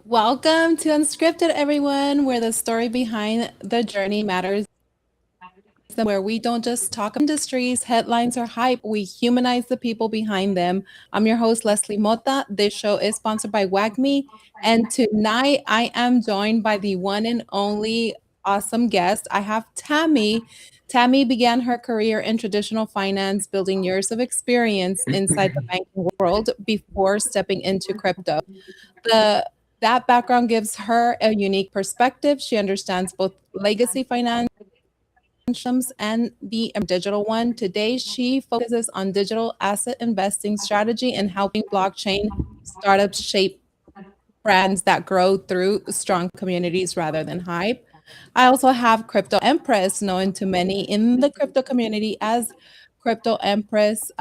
Welcome to Unscripted, everyone, where the story behind the journey matters, where we don't just talk industries, headlines, or hype, we humanize the people behind them. I'm your host, Leslie Mota. This show is sponsored by WagMe, and tonight I am joined by the one and only awesome guest. I have Tammy. Tammy began her career in traditional finance, building years of experience inside the banking world before stepping into crypto. The That background gives her a unique perspective. She understands both legacy finance and the digital one. Today, she focuses on digital asset investing strategy and helping blockchain startups shape brands that grow through strong communities rather than hype. I also have Crypto Empress, known to many in the crypto community as Crypto Empress.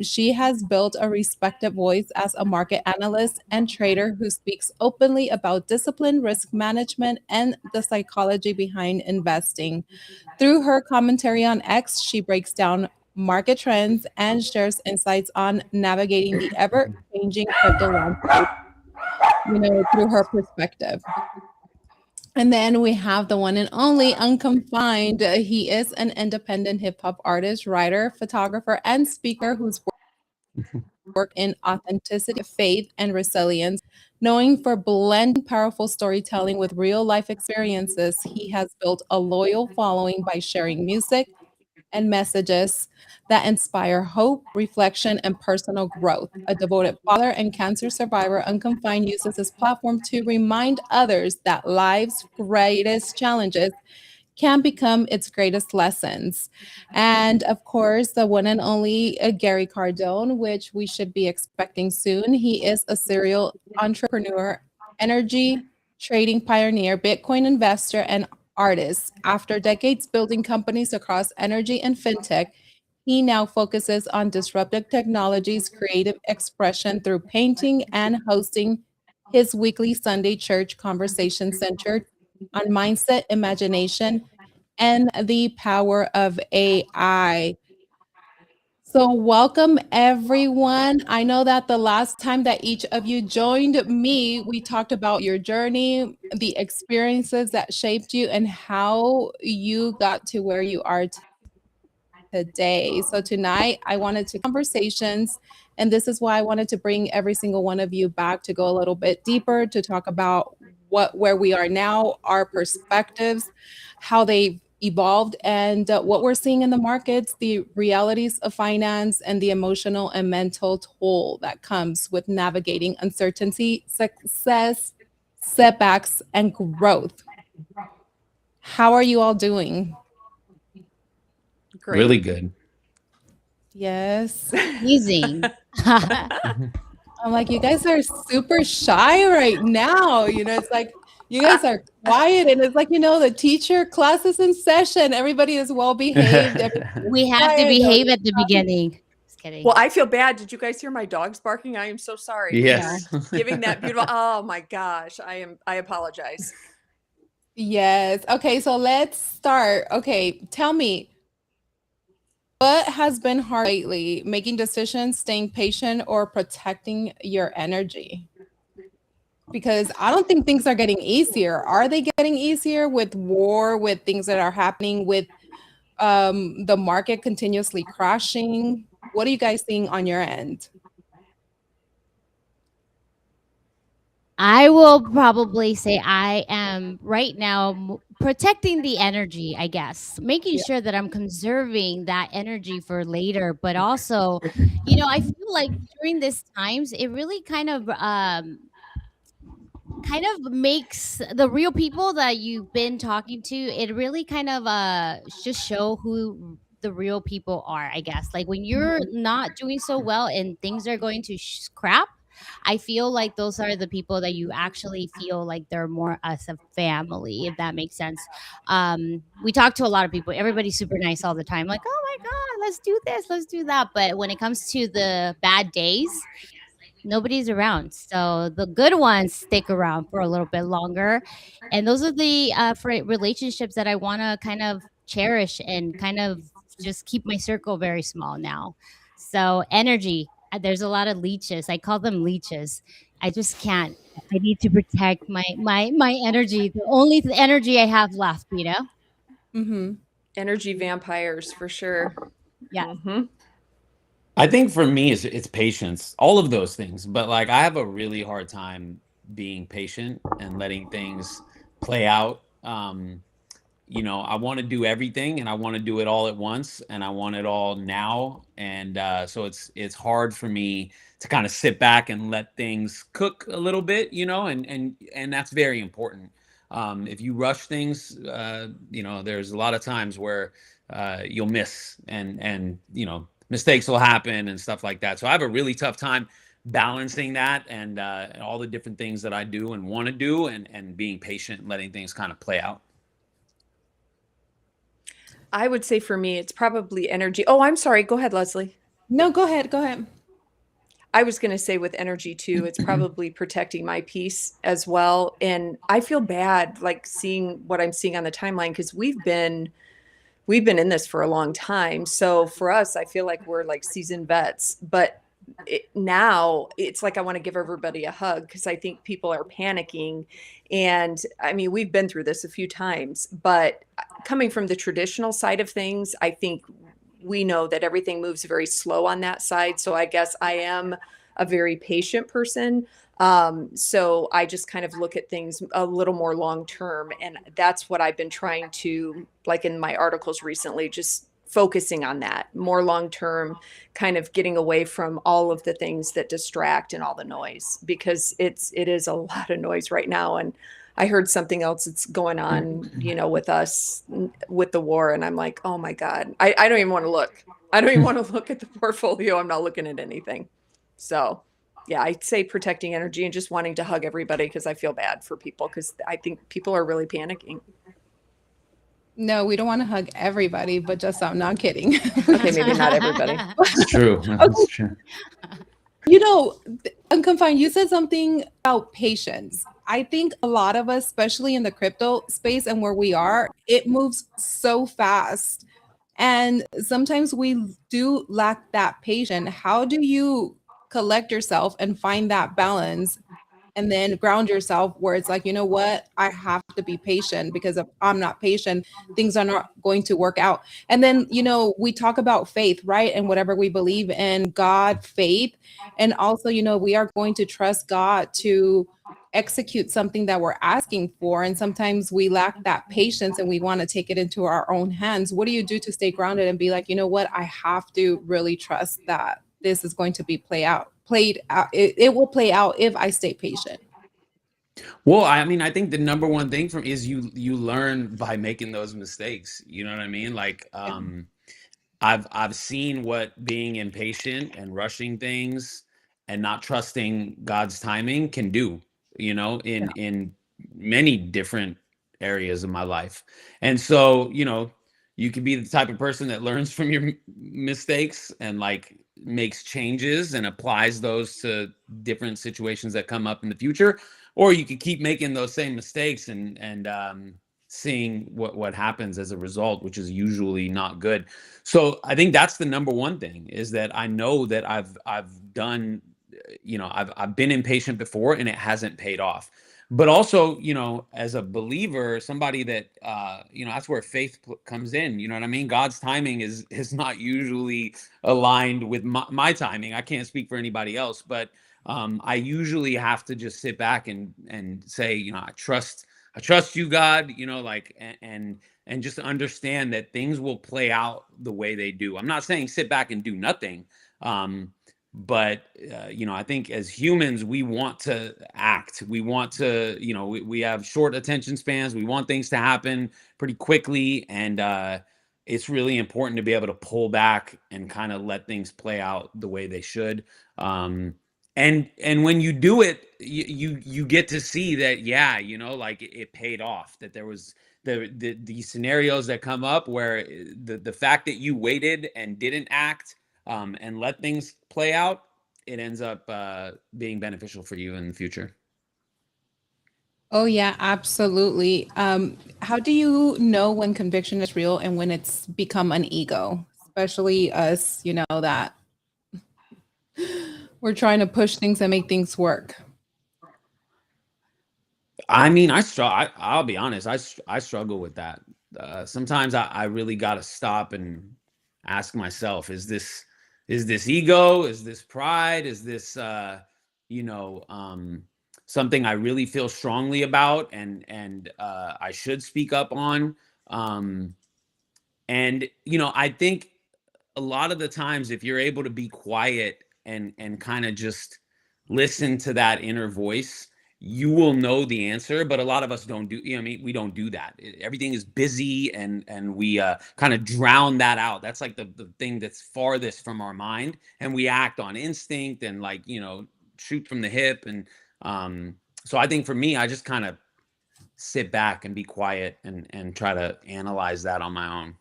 She has built a respected voice as a market analyst and trader who speaks openly about discipline, risk management, and the psychology behind investing. Through her commentary on X, she breaks down market trends and shares insights on navigating the ever changing crypto landscape, through her perspective. And then we have the one and only Unconfined. He is an independent hip hop artist, writer, photographer, and speaker whose work in authenticity, faith, and resilience. Knowing for blending powerful storytelling with real life experiences, he has built a loyal following by sharing music and messages that inspire hope, reflection, and personal growth. A devoted father and cancer survivor, Unconfined uses his platform to remind others that life's greatest challenges can become its greatest lessons. And of course, the one and only Gary Cardone, which we should be expecting soon. He is a serial entrepreneur, energy trading pioneer, Bitcoin investor, and artist. After decades building companies across energy and fintech, he now focuses on disruptive technologies, creative expression through painting and hosting his weekly Sunday church conversation centered on mindset, imagination, and the power of AI. So, welcome everyone. I know that the last time that each of you joined me, we talked about your journey, the experiences that shaped you, and how you got to where you are today. So, tonight I wanted to conversations, and this is why I wanted to bring every single one of you back to go a little bit deeper to talk about where we are now, our perspectives, how they've evolved, and what we're seeing in the markets, the realities of finance, and the emotional and mental toll that comes with navigating uncertainty, success, setbacks, and growth. How are you all doing? Great. Really good. Yes. Amazing. I'm like, you guys are super shy right now. It's like you guys are quiet, and it's like, the teacher class is in session. Everybody is well behaved. We have to behave at the beginning. Just kidding. Well, I feel bad. Did you guys hear my dogs barking? I am so sorry. Yes. Giving that beautiful. Oh my gosh, I apologize. Yes. Okay, so let's start. Okay, tell me, what has been hard lately? Making decisions, staying patient, or protecting your energy? Because I don't think things are getting easier. Are they getting easier with war, with things that are happening, with the market continuously crashing? What are you guys seeing on your end? I will probably say I am right now protecting the energy, I guess, making Yeah. sure that I'm conserving that energy for later. But also, I feel like during these times, it really kind of makes the real people that you've been talking to, it really kind of just show who the real people are, I guess. Like when you're not doing so well and things are going to crap, I feel like those are the people that you actually feel like they're more as a family, if that makes sense. We talk to a lot of people, everybody's super nice all the time, like, oh my god, let's do this, let's do that. But when it comes to the bad days, nobody's around. So the good ones stick around for a little bit longer. And those are the relationships that I want to kind of cherish and kind of just keep my circle very small now. So energy, there's a lot of leeches. I call them leeches. I just can't I need to protect my energy, the only energy I have left, you know? Mm-hmm. Energy vampires for sure. Yeah. Hmm. I think for me, it's patience, all of those things. But like, I have a really hard time being patient and letting things play out. I want to do everything and I want to do it all at once and I want it all now. And so it's hard for me to kind of sit back and let things cook a little bit, and that's very important. If you rush things, there's a lot of times where you'll miss and mistakes will happen and stuff like that. So I have a really tough time balancing that and all the different things that I do and want to do and being patient and letting things kind of play out. I would say for me, it's probably energy. Oh, I'm sorry. Go ahead, Leslie. No, go ahead. Go ahead. I was going to say with energy too, it's probably protecting my peace as well. And I feel bad like seeing what I'm seeing on the timeline because we've been in this for a long time. So for us, I feel like we're like seasoned vets, but now it's like I want to give everybody a hug because I think people are panicking. And I mean, we've been through this a few times, but coming from the traditional side of things, I think we know that everything moves very slow on that side. So I guess I am a very patient person. So I just kind of look at things a little more long term. And that's what I've been trying to, like in my articles recently, just focusing on that more long term, kind of getting away from all of the things that distract and all the noise, because it is a lot of noise right now. And I heard something else that's going on, with us with the war. And I'm like, oh my God, I don't even want to look. I don't even want to look at the portfolio. I'm not looking at anything. So yeah, I'd say protecting energy and just wanting to hug everybody because I feel bad for people because I think people are really panicking. No, we don't want to hug everybody, but just I'm not kidding. Okay, maybe not everybody. It's true. That's true. Unconfined, you said something about patience. I think a lot of us, especially in the crypto space and where we are, it moves so fast. And sometimes we do lack that patience. How do you collect yourself and find that balance and then ground yourself where it's like, you know what, I have to be patient because if I'm not patient, things are not going to work out. And then, we talk about faith, right? And whatever we believe in, God, faith. And also, we are going to trust God to execute something that we're asking for. And sometimes we lack that patience and we want to take it into our own hands. What do you do to stay grounded and be like, you know what, I have to really trust that this is going to be played out. It will play out if I stay patient. Well, I mean, I think the number one thing from is you learn by making those mistakes. You know what I mean? Like, I've seen what being impatient and rushing things and not trusting God's timing can do, in many different areas of my life. And so, you can be the type of person that learns from your mistakes and like makes changes and applies those to different situations that come up in the future, or you could keep making those same mistakes and seeing what happens as a result, which is usually not good. So I think that's the number one thing, is that I know that I've done, I've been impatient before and it hasn't paid off. But also, as a believer, somebody that that's where faith comes in. You know what I mean? God's timing is not usually aligned with my timing. I can't speak for anybody else, but I usually have to just sit back and say, I trust you, God, and just understand that things will play out the way they do. I'm not saying sit back and do nothing. But I think as humans, we want to act. We want to, we have short attention spans. We want things to happen pretty quickly. And it's really important to be able to pull back and kind of let things play out the way they should. And when you do it, you get to see that, like it paid off, that there was these scenarios that come up where the fact that you waited and didn't act and let things play out, it ends up being beneficial for you in the future. Oh yeah, absolutely. How do you know when conviction is real and when it's become an ego? Especially us, that we're trying to push things and make things work. I mean, I'll be honest. I struggle with that. Sometimes I really got to stop and ask myself: is this ego? Is this pride? Is this you know something I really feel strongly about and I should speak up on? Um, and I think a lot of the times if you're able to be quiet and kind of just listen to that inner voice, you will know the answer. But a lot of us don't do, I mean, we don't do that. Everything is busy and we kind of drown that out. That's like the thing that's farthest from our mind, and we act on instinct and like shoot from the hip. And so I think for me, I just kind of sit back and be quiet and try to analyze that on my own.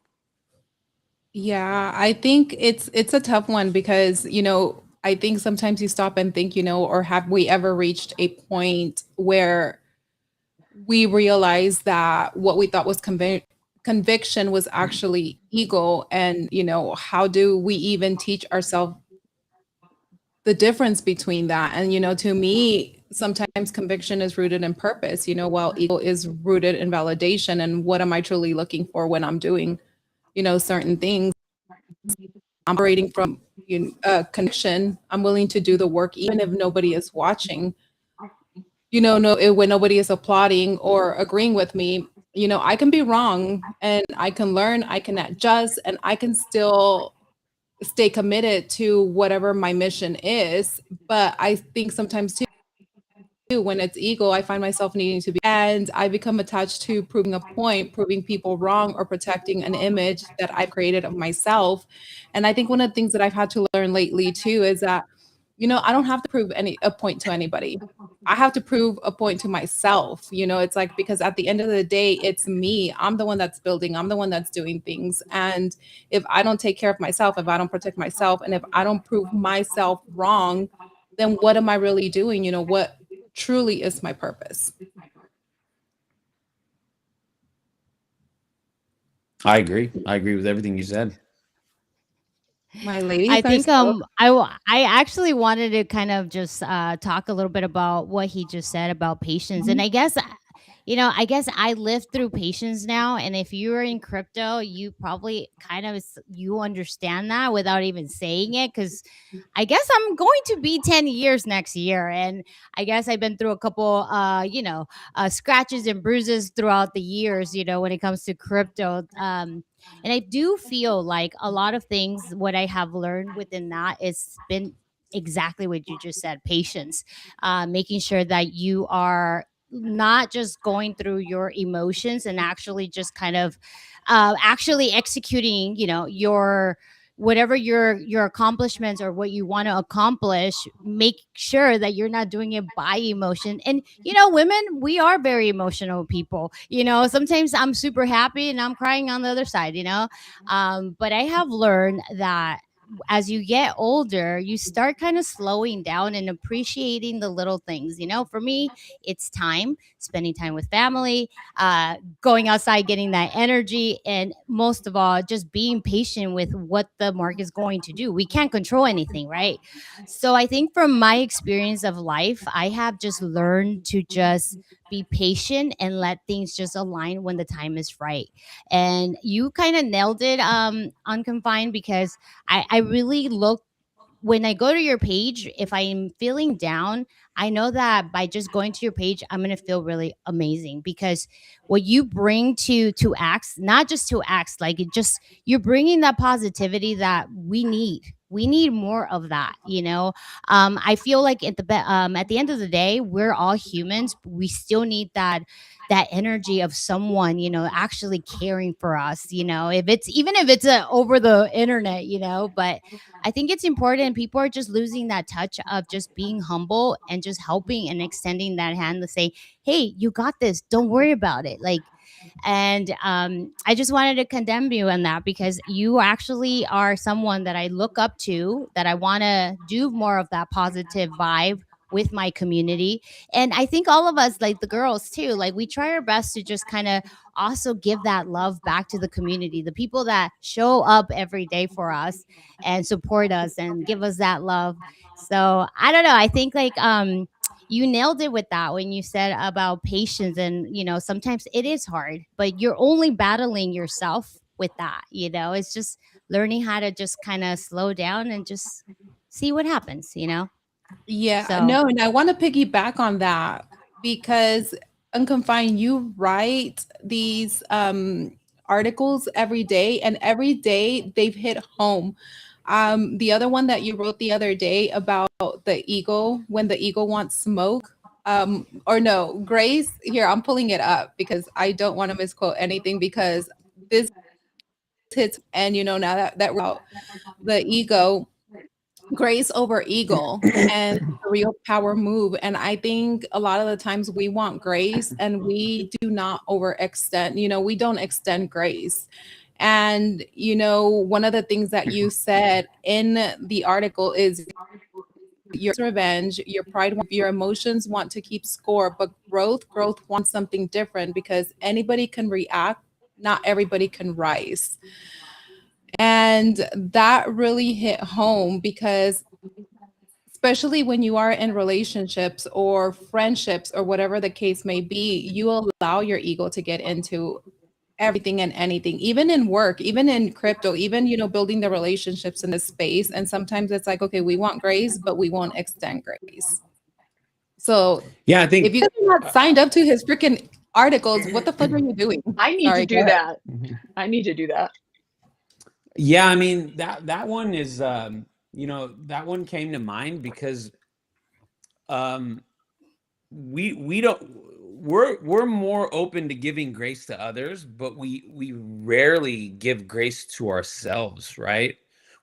Yeah, I think it's a tough one because, I think sometimes you stop and think, or have we ever reached a point where we realize that what we thought was conviction was actually ego? And, how do we even teach ourselves the difference between that? And, to me, sometimes conviction is rooted in purpose, while ego is rooted in validation. And what am I truly looking for when I'm doing, certain things? I'm operating from connection. I'm willing to do the work, even if nobody is watching, when nobody is applauding or agreeing with me. I can be wrong and I can learn, I can adjust, and I can still stay committed to whatever my mission is. But I think sometimes too, when it's ego, I find myself needing to be, and I become attached to proving a point, proving people wrong, or protecting an image that I've created of myself. And I think one of the things that I've had to learn lately too is that, I don't have to prove a point to anybody. I have to prove a point to myself. It's like, because at the end of the day, it's me. I'm the one that's building, I'm the one that's doing things. And if I don't take care of myself, if I don't protect myself, and if I don't prove myself wrong, then what am I really doing? What truly is my purpose? I agree. I agree with everything you said. My ladies I are think so I actually wanted to kind of just talk a little bit about what he just said about patience. And I guess I guess I lived through patience now, and if you're in crypto, you probably kind of you understand that without even saying it, cuz I guess I'm going to be 10 years next year, and I guess I've been through a couple scratches and bruises throughout the years, when it comes to crypto. And I do feel like a lot of things, what I have learned within that, it's been exactly what you just said: patience, making sure that you are not just going through your emotions and actually just kind of actually executing, your whatever your accomplishments or what you want to accomplish. Make sure that you're not doing it by emotion. And women, we are very emotional people. Sometimes I'm super happy and I'm crying on the other side. But I have learned that as you get older, you start kind of slowing down and appreciating the little things. For me, it's time, spending time with family, going outside, getting that energy, and most of all, just being patient with what the market is going to do. We can't control anything, right? So I think from my experience of life, I have just learned to just be patient and let things just align when the time is right. And you kind of nailed it, Unconfined, because I really look when I go to your page, if I'm feeling down, I know that by just going to your page, I'm gonna feel really amazing, because what you bring to acts, not just to acts, like it just you're bringing that positivity that we need. We need more of that. I feel like at the end of the day, we're all humans. But we still need that energy of someone, actually caring for us. If it's over the internet. But I think it's important. People are just losing that touch of just being humble and just helping and extending that hand to say, "Hey, you got this. Don't worry about it." And I just wanted to condemn you on that, because you actually are someone that I look up to, that I want to do more of that positive vibe with my community. And I think all of us, like the girls too, like we try our best to just kind of also give that love back to the community, the people that show up every day for us and support us and give us that love. So I don't know. I think you nailed it with that when you said about patience. And, sometimes it is hard, but you're only battling yourself with that. It's just learning how to just kind of slow down and just see what happens. Yeah, So, no, and I want to piggyback on that because Unconfined, you write these articles every day, and every day they've hit home. The other one that you wrote the other day about the eagle, when the eagle wants smoke, or no, Grace, here, I'm pulling it up because I don't want to misquote anything because this hits, and now that we're out the ego, grace over eagle, and the real power move. And I think a lot of the times we want grace and we do not overextend, we don't extend grace. And one of the things that you said in the article is your revenge, your pride, your emotions want to keep score, but growth wants something different because anybody can react, not everybody can rise. And that really hit home because especially when you are in relationships or friendships or whatever the case may be, you allow your ego to get into everything and anything, even in work, even in crypto, even building the relationships in this space. And sometimes it's like, okay, we want grace, but we won't extend grace. So Yeah, I if think you guys are not signed up to his freaking articles, what the fuck are you doing? I need Sorry, to go do ahead. that. I need to do that. yeah, I mean that one is that one came to mind because um we don't we're more open to giving grace to others, but we rarely give grace to ourselves, right?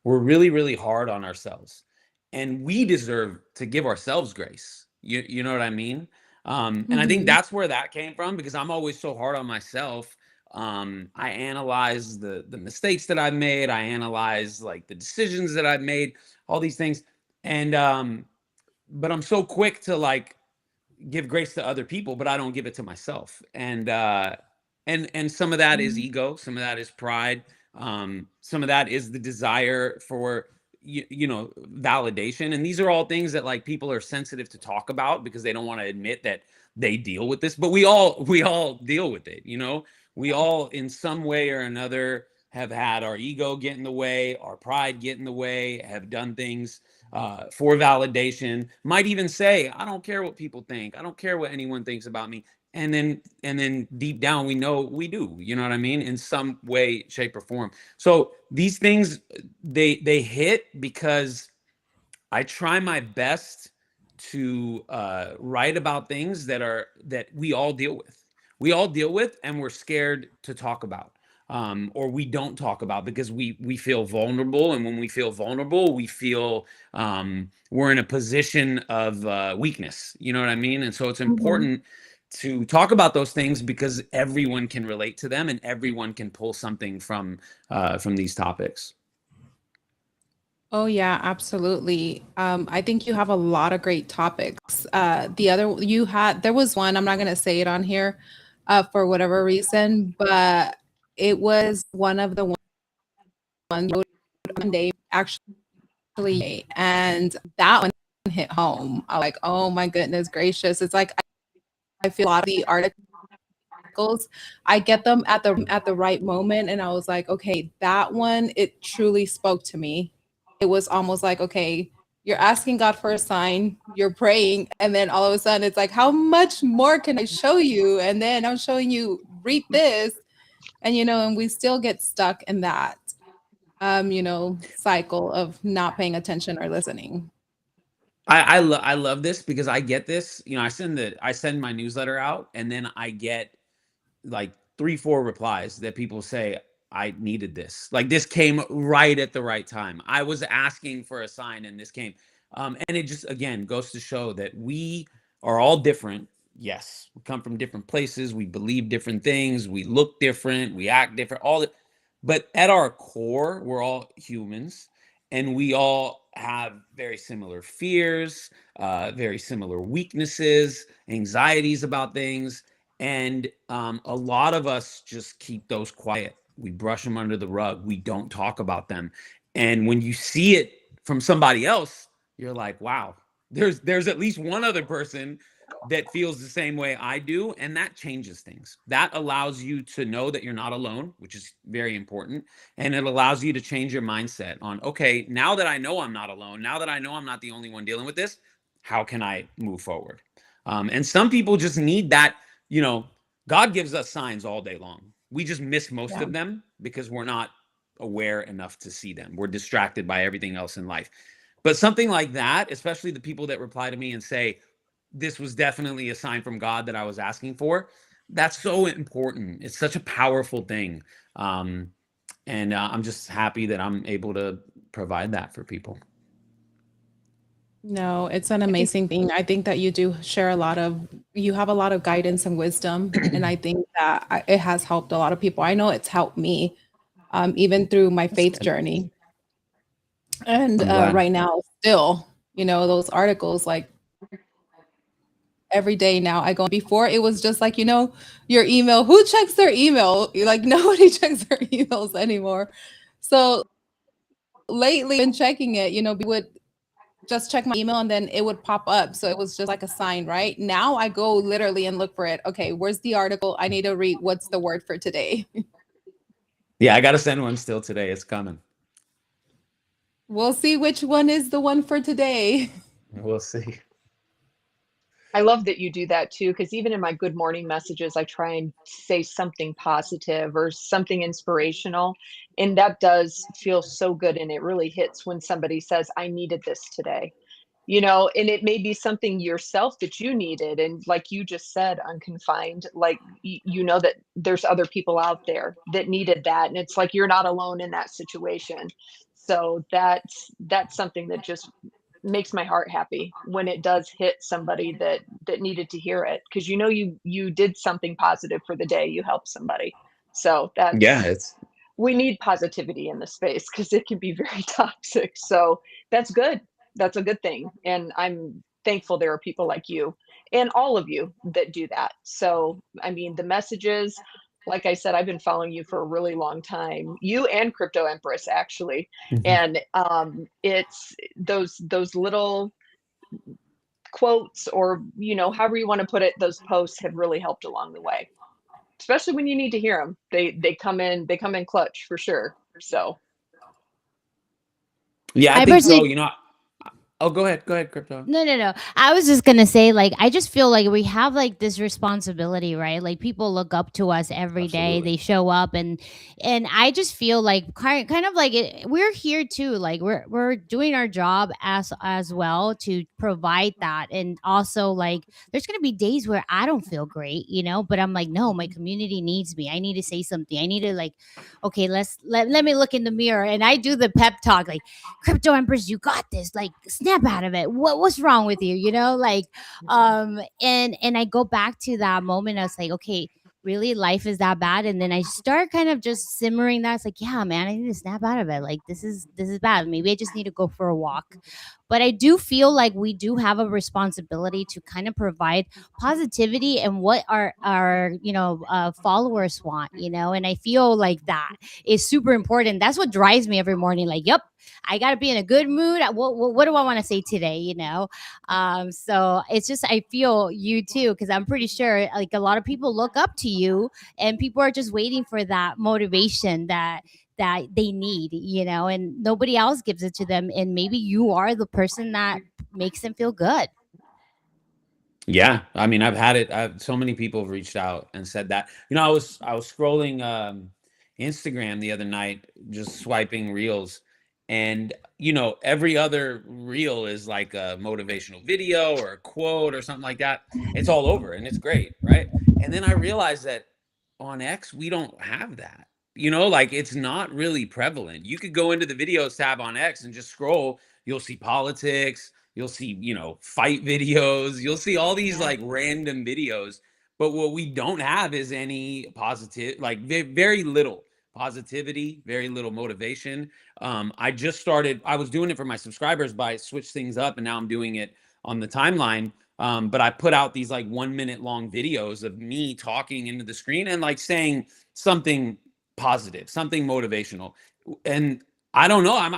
We're really really hard on ourselves, and we deserve to give ourselves grace. You know what I mean? And I think Mhm. that's where that came from, because I'm always so hard on myself. I analyze the mistakes that I've made, I analyze like the decisions that I've made, all these things. And but I'm so quick to like give grace to other people, but I don't give it to myself. And some of that is ego, some of that is pride, some of that is the desire for validation. And these are all things that like people are sensitive to talk about because they don't want to admit that they deal with this. But we all deal with it. We all in some way or another have had our ego get in the way, our pride get in the way, have done things for validation, might even say, I don't care what people think, I don't care what anyone thinks about me. And then deep down we know we do, you know what I mean, in some way, shape, or form. So these things, they hit because I try my best to write about things that we all deal with. We all deal with, and we're scared to talk about, or we don't talk about because we feel vulnerable, and when we feel vulnerable, we feel we're in a position of weakness. You know what I mean? And so it's Mhm. important to talk about those things because everyone can relate to them, and everyone can pull something from these topics. Oh yeah, absolutely. I think you have a lot of great topics. There was one, I'm not gonna say it on here, for whatever reason, but it was one of the ones you wrote one day actually, and that one hit home. I was like, oh my goodness gracious. It's like I feel a lot of the articles, I get them at the right moment, and I was like, okay, that one, it truly spoke to me. It was almost like, okay, you're asking God for a sign, you're praying, and then all of a sudden it's like, how much more can I show you? And then I'm showing you, read this, and we still get stuck in that cycle of not paying attention or listening. I love this because I get this. I send my newsletter out, and then I get like 3 4 replies that people say, I needed this. Like, this came right at the right time. I was asking for a sign, and this came. And it just again goes to show that we are all different. Yes, we come from different places, we believe different things, we look different, we act different, all that. But at our core, we're all humans, and we all have very similar fears, very similar weaknesses, anxieties about things. And a lot of us just keep those quiet. We brush them under the rug. We don't talk about them. And when you see it from somebody else, you're like, wow, There's at least one other person that feels the same way I do, and that changes things. That allows you to know that you're not alone, which is very important, and it allows you to change your mindset on, okay, now that I know I'm not alone, now that I know I'm not the only one dealing with this, how can I move forward? And some people just need that. God gives us signs all day long. We just miss most Yeah. of them because we're not aware enough to see them. We're distracted by everything else in life. But something like that, especially the people that reply to me and say, this was definitely a sign from God that I was asking for, that's so important. It's such a powerful thing. And I'm just happy that I'm able to provide that for people. No, it's an amazing thing. I think that you have a lot of guidance and wisdom. And I think that it has helped a lot of people. I know it's helped me, even through my That's faith good. journey. And I'm glad. right now, still, those articles, like every day now I go. Before it was just like, your email, who checks their email? Like nobody checks their emails anymore. So lately, I've been checking it, we would just check my email and then it would pop up. So it was just like a sign, right? Now I go literally and look for it. Okay, where's the article? I need to read what's the word for today. Yeah, I got to send one still today. It's coming. We'll see which one is the one for today. We'll see. I love that you do that too, because even in my good morning messages, I try and say something positive or something inspirational. And that does feel so good. And it really hits when somebody says, I needed this today. And it may be something yourself that you needed. And like you just said, unconfined, like, that there's other people out there that needed that. And it's like, you're not alone in that situation. So that's something that just makes my heart happy when it does hit somebody that needed to hear it. Cause you did something positive for the day. You helped somebody. So Yeah, it's we need positivity in the space because it can be very toxic. So that's good. That's a good thing. And I'm thankful there are people like you and all of you that do that. So, I mean, the messages, like I said, I've been following you for a really long time, you and Crypto Empress, actually. And it's those little quotes or, however you want to put it, those posts have really helped along the way, especially when you need to hear them. They come in clutch for sure. So yeah, I I think so. personally Oh, go ahead, Crypto. No. I was just gonna say, like, I just feel like we have like this responsibility, right? Like people look up to us every day. Absolutely. They show up, and I just feel like kind of like we're here too. Like we're doing our job as well to provide that, and also like there's gonna be days where I don't feel great, but I'm like, no, my community needs me. I need to say something. I need to like, okay, let me look in the mirror, and I do the pep talk, like Crypto Empress, you got this. Like, snap out of it. What's wrong with you? Like, and I go back to that moment. I was like, okay, really, life is that bad? And then I start kind of just simmering that. It's like, yeah, man, I need to snap out of it. Like, this is bad. Maybe I just need to go for a walk. But I do feel like we do have a responsibility to kind of provide positivity and what our followers want, and I feel like that is super important. That's what drives me every morning. Like, yep, I got to be in a good mood. What do I want to say today? So it's just, I feel you too, because I'm pretty sure like a lot of people look up to you, and people are just waiting for that motivation that they need, and nobody else gives it to them. And maybe you are the person that makes them feel good. Yeah, I mean, I've had it. So many people have reached out and said that. I was scrolling Instagram the other night, just swiping reels, and every other reel is like a motivational video or a quote or something like that. It's all over, and it's great, right? And then I realized that on X we don't have that. Like it's not really prevalent. You could go into the videos tab on X and just scroll. You'll see politics. You'll see, fight videos. You'll see all these Yeah. like random videos. But what we don't have is any positive, like very little positivity, very little motivation. I was doing it for my subscribers, but I switched things up and now I'm doing it on the timeline. But I put out these like 1 minute long videos of me talking into the screen and like saying something positive, something motivational. And I don't know. I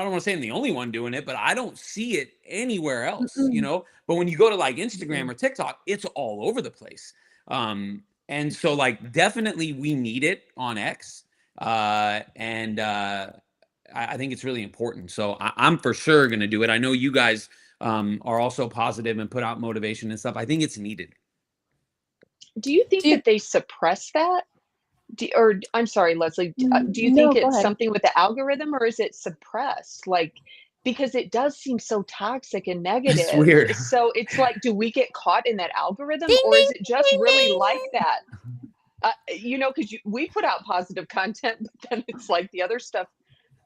don't want to say I'm the only one doing it, but I don't see it anywhere else, you Mm-mm. know. But when you go to like Instagram Mhm. or TikTok, it's all over the place. And so like definitely we need it on X. And I think it's really important. So I'm for sure going to do it. I know you guys are also positive and put out motivation and stuff. I think it's needed. Do you Do think you that they suppress that? Or I'm sorry, Leslie, do you think no, go it's ahead. something with the algorithm, or is it suppressed? Like, because it does seem so toxic and It's negative. weird. So it's like, do we get caught in that algorithm, Ding or is ding it just ding really like ding. that? You know, because we put out positive content, but then it's like the other stuff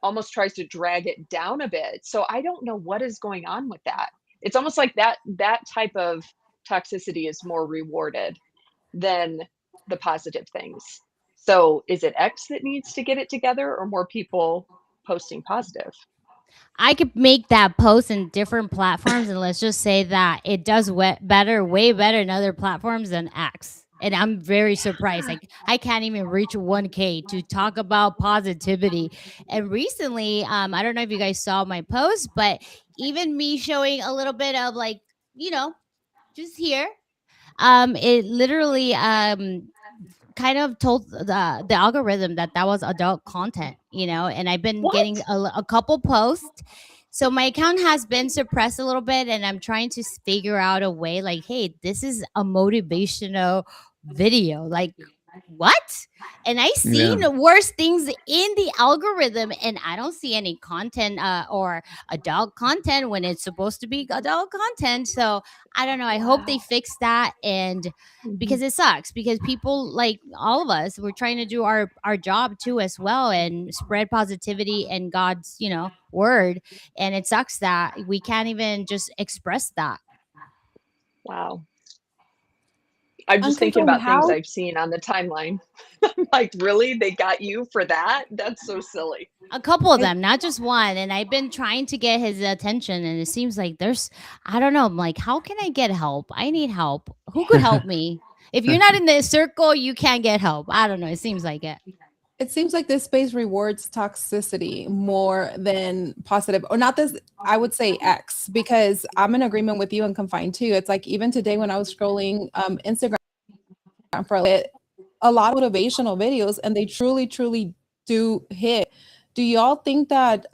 almost tries to drag it down a bit. So I don't know what is going on with that. It's almost like that type of toxicity is more rewarded than the positive things. So is it X that needs to get it together, or more people posting positive? I could make that post in different platforms, and let's just say that it does better, way better in other platforms than X. And I'm very surprised. Like I can't even reach 1K to talk about positivity. And recently, I don't know if you guys saw my post, but even me showing a little bit of like, you know, just here, it literally kind of told the algorithm that that was adult content, you know, and I've been getting What? a couple posts. So my account has been suppressed a little bit, and I'm trying to figure out a way like, hey, this is a motivational video. Like, what? And I seen Yeah. worse things in the algorithm, and I don't see any content or adult content when it's supposed to be adult content. So I don't know. I hope they Wow. fix that. And Mhm. because it sucks, because people like all of us, we're trying to do our job too as well, and spread positivity and God's, you know, word. And it sucks that we can't even just express that. Wow. I'm just thinking Unconfined, about things how I've seen on the timeline. I'm like, really? They got you for that? That's so silly. A couple of it them, not just one. And I've been trying to get his attention, and it seems like there's, I don't know. I'm like, how can I get help? I need help. Who could help me? If you're not in the circle, you can't get help. I don't know. It seems like it. it seems like this space rewards toxicity more than positive, or not this, I would say X, because I'm in agreement with you and confined too. It's like even today when I was scrolling Instagram for a lot of motivational videos, and they truly, truly do hit. Do y'all think that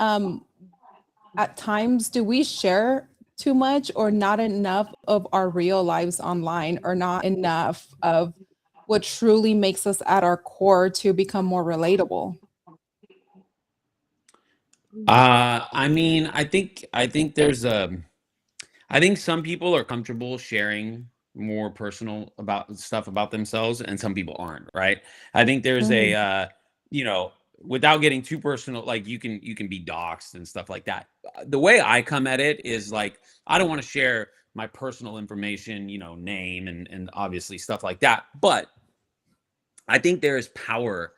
at times do we share too much or not enough of our real lives online, or not enough of what truly makes us at our core to become more relatable? I mean, I think there's I think some people are comfortable sharing more personal about stuff about themselves, and some people aren't, right? I think there's a Mhm. you know, without getting too personal, like you can be doxxed and stuff like that. The way I come at it is like I don't want to share my personal information, you know, name and obviously stuff like that. But I think there is power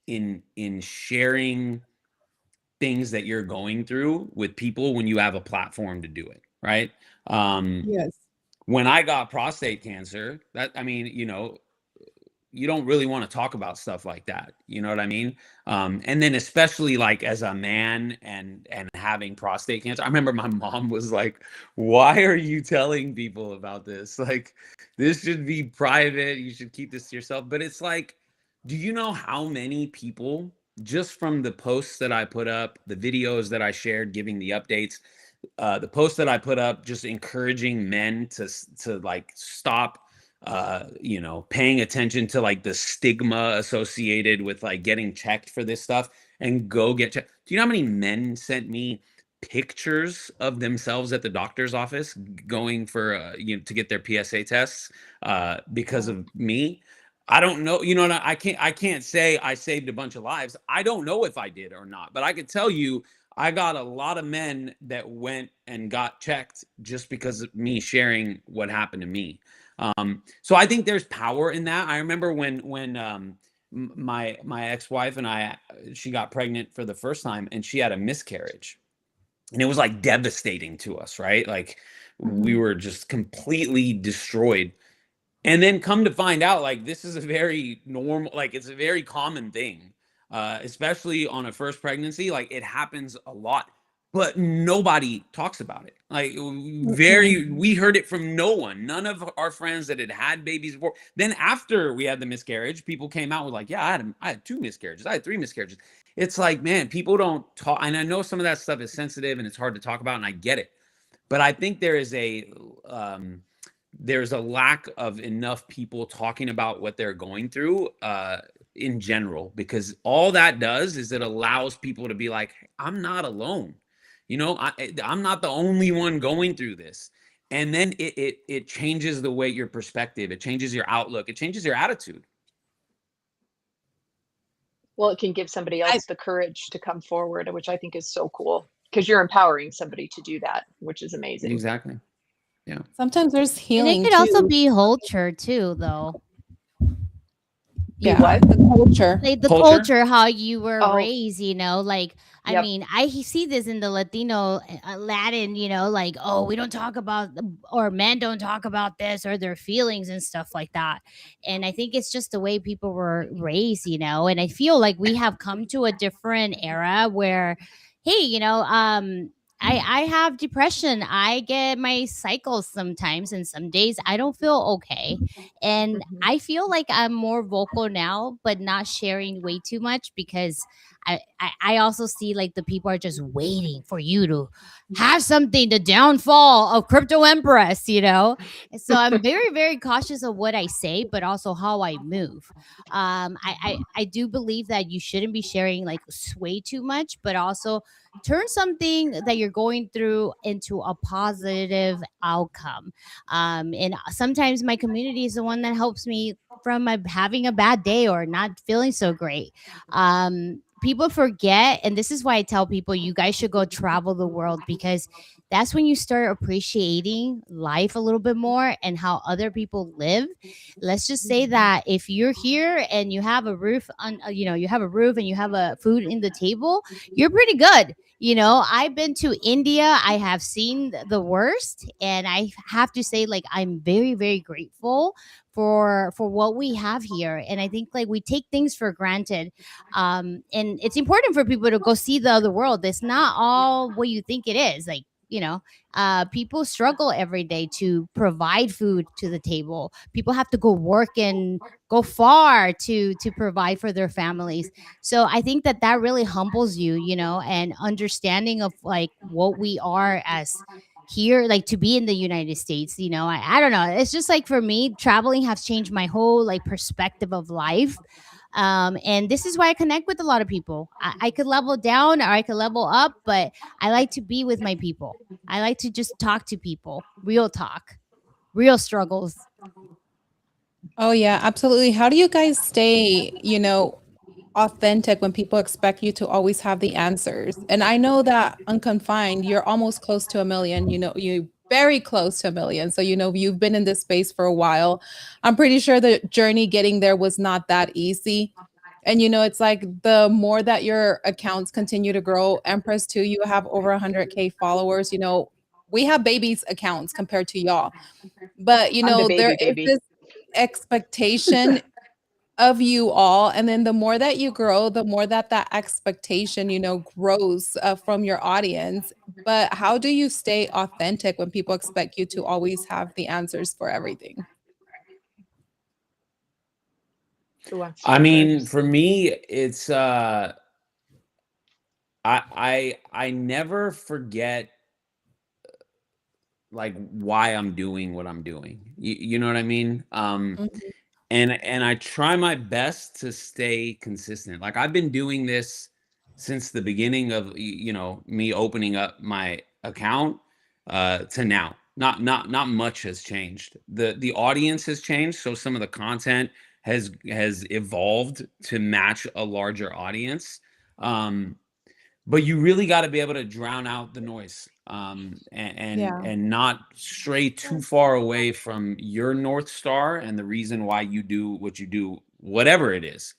in sharing things that you're going through with people when you have a platform to do it, right? Um, Yes. when I got prostate cancer, that I mean, you know, you don't really want to talk about stuff like that. You know what I mean? And then especially like as a man and having prostate cancer. I remember my mom was like, "Why are you telling people about this? Like, this should be private. You should keep this to yourself." But it's like, do you know how many people just from the posts that I put up, the videos that I shared, giving the updates, the post that I put up, just encouraging men to like stop, you know, paying attention to like the stigma associated with like getting checked for this stuff and go get checked. Do you know how many men sent me pictures of themselves at the doctor's office going for you know, to get their PSA tests because of me? I don't know, you know, and I can't say I saved a bunch of lives. I don't know if I did or not, but I could tell you I got a lot of men that went and got checked just because of me sharing what happened to me. So I think there's power in that. I remember when my ex-wife and I, she got pregnant for the first time and she had a miscarriage, and it was like devastating to us, right? Like we Mhm. were just completely destroyed. And then come to find out, like this is a very normal, like it's a very common thing. especially on a first pregnancy. Like, it happens a lot, but nobody talks about it. Like, we heard it from no one. None of our friends that had babies before. Then after we had the miscarriage, people came out with like, yeah, I had 2 miscarriages. I had 3 miscarriages. It's like, man, people don't talk. And I know some of that stuff is sensitive and it's hard to talk about, and I get it. But I think there's a lack of enough people talking about what they're going through in general, because all that does is it allows people to be like, I'm not alone. I'm not the only one going through this. And then it changes the way your perspective, it changes your outlook, it changes your attitude. Well, it can give somebody else the courage to come forward, which I think is so cool, because you're empowering somebody to do that, which is amazing. Exactly. Yeah. Sometimes there's And it healing could also too. be culture too, though. Yeah, what? the culture. Like the Culture? culture, how you were Oh. raised, like, I Yep. mean, I see this in the Latino, Latin, like, oh, we don't talk about, or men don't talk about this or their feelings and stuff like that. And I think it's just the way people were raised, and I feel like we have come to a different era where, hey, I have depression. I get my cycles sometimes, and some days I don't feel okay. And Mhm. I feel like I'm more vocal now, but not sharing way too much, because I also see like the people are just waiting for you to have something, the downfall of crypto Empress, And so I'm very, very cautious of what I say, but also how I move. I do believe that you shouldn't be sharing like way too much, but also turn something that you're going through into a positive outcome. And sometimes my community is the one that helps me from having a bad day or not feeling so great. People forget, and this is why I tell people you guys should go travel the world, because that's when you start appreciating life a little bit more and how other people live. Let's just say that if you're here and you have a roof on, you have a roof and you have a food in the table, you're pretty good. I've been to India. I have seen the worst, and I have to say, like, I'm very, very grateful for what we have here. And I think like we take things for granted. And it's important for people to go see the other world. It's not all what you think it is. Like, people struggle every day to provide food to the table. People have to go work and go far to provide for their families. So I think that really humbles you, and understanding of like what we are as here, like to be in the United States. I don't know, it's just like for me, traveling has changed my whole like perspective of life. And this is why I connect with a lot of people. I could level down or I could level up, but I like to be with my people. I like to just talk to people, real talk, real struggles. Oh yeah, absolutely. How do you guys stay, authentic when people expect you to always have the answers? And I know that Unconfined, you're almost close to 1 million, you very close to 1 million. So, you've been in this space for a while. I'm pretty sure the journey getting there was not that easy. And it's like the more that your accounts continue to grow, Empress too, you have over 100K followers. We have babies accounts compared to y'all. But I'm the there is baby. this expectation of you all, and then the more that you grow, the more that expectation grows from your audience. But how do you stay authentic when people expect you to always have the answers for everything? Who wants to I go mean, first? for me, it's I never forget like why I'm doing what I'm doing. You know what I mean? Mhm. And I try my best to stay consistent. Like, I've been doing this since the beginning of me opening up my account to now. Not much has changed. The audience has changed, so some of the content has evolved to match a larger audience. Um, but you really got to be able to drown out the noise, Yeah. and not stray too far away from your north star and the reason why you do what you do, whatever it is.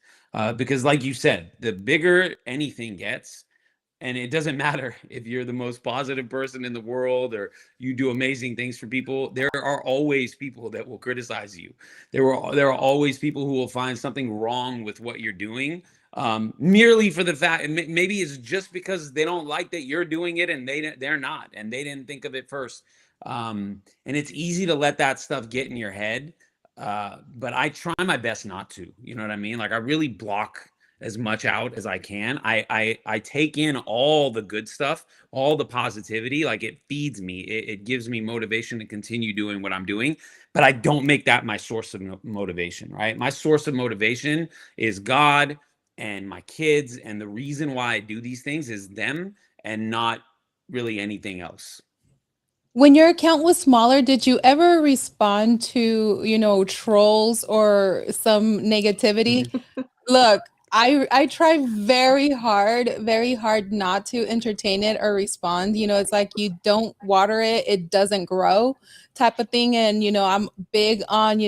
Because like you said, the bigger anything gets, And it doesn't matter if you're the most positive person in the world or you do amazing things for people. There are always people that will criticize you. There are always people who will find something wrong with what you're doing, merely for the fact, and maybe it's just because they don't like that you're doing it, and they're not, and they didn't think of it first. And it's easy to let that stuff get in your head. But I try my best not to. You know what I mean? Like I really block as much out as I can. I take in all the good stuff, all the positivity. Like it feeds me. It gives me motivation to continue doing what I'm doing. But I don't make that my source of motivation, right? My source of motivation is God and my kids. And the reason why I do these things is them and not really anything else. When your account was smaller, did you ever respond to, trolls or some negativity? Look, I try very hard not to entertain it or respond. It's like you don't water it, it doesn't grow type of thing. And I'm big on,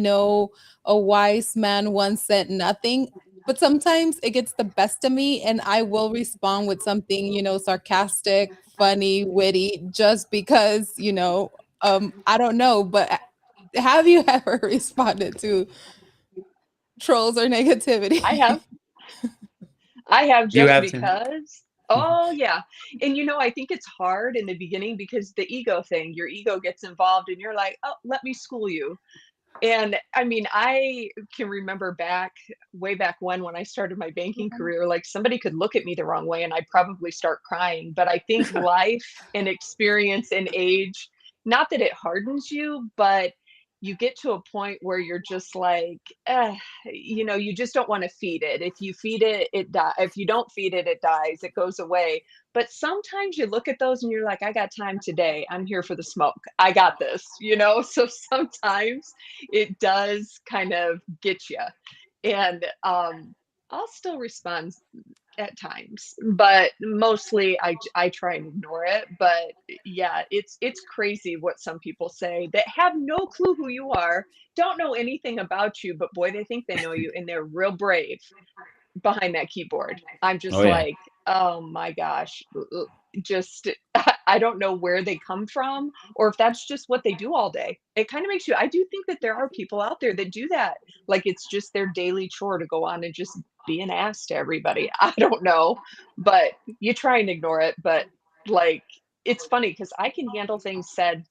a wise man once said nothing. But sometimes it gets the best of me and I will respond with something, sarcastic, funny, witty, just because, I don't know, but have you ever responded to trolls or negativity? I have. I have You just have to. because. Oh, yeah. And I think it's hard in the beginning because the ego thing, your ego gets involved and you're like, oh, let me school you. And I mean, I can remember way back when I started my banking career, like somebody could look at me the wrong way and I'd probably start crying. But I think life and experience and age, not that it hardens you, but you get to a point where you're just like, you just don't want to feed it. If you feed it, it dies. If you don't feed it, it dies. It goes away. But sometimes you look at those and you're like, I got time today. I'm here for the smoke. I got this, So sometimes it does kind of get you. And I'll still respond at times, but mostly I try and ignore it. But yeah, it's crazy what some people say that have no clue who you are, don't know anything about you, but boy, they think they know you and they're real brave behind that keyboard. I'm just Oh, yeah. like, oh my gosh, just I don't know where they come from or if that's just what they do all day. It kind of makes you, I do think that there are people out there that do that. Like it's just their daily chore to go on and just be an ass to everybody. I don't know, but you try and ignore it. But like, it's funny because I can handle things said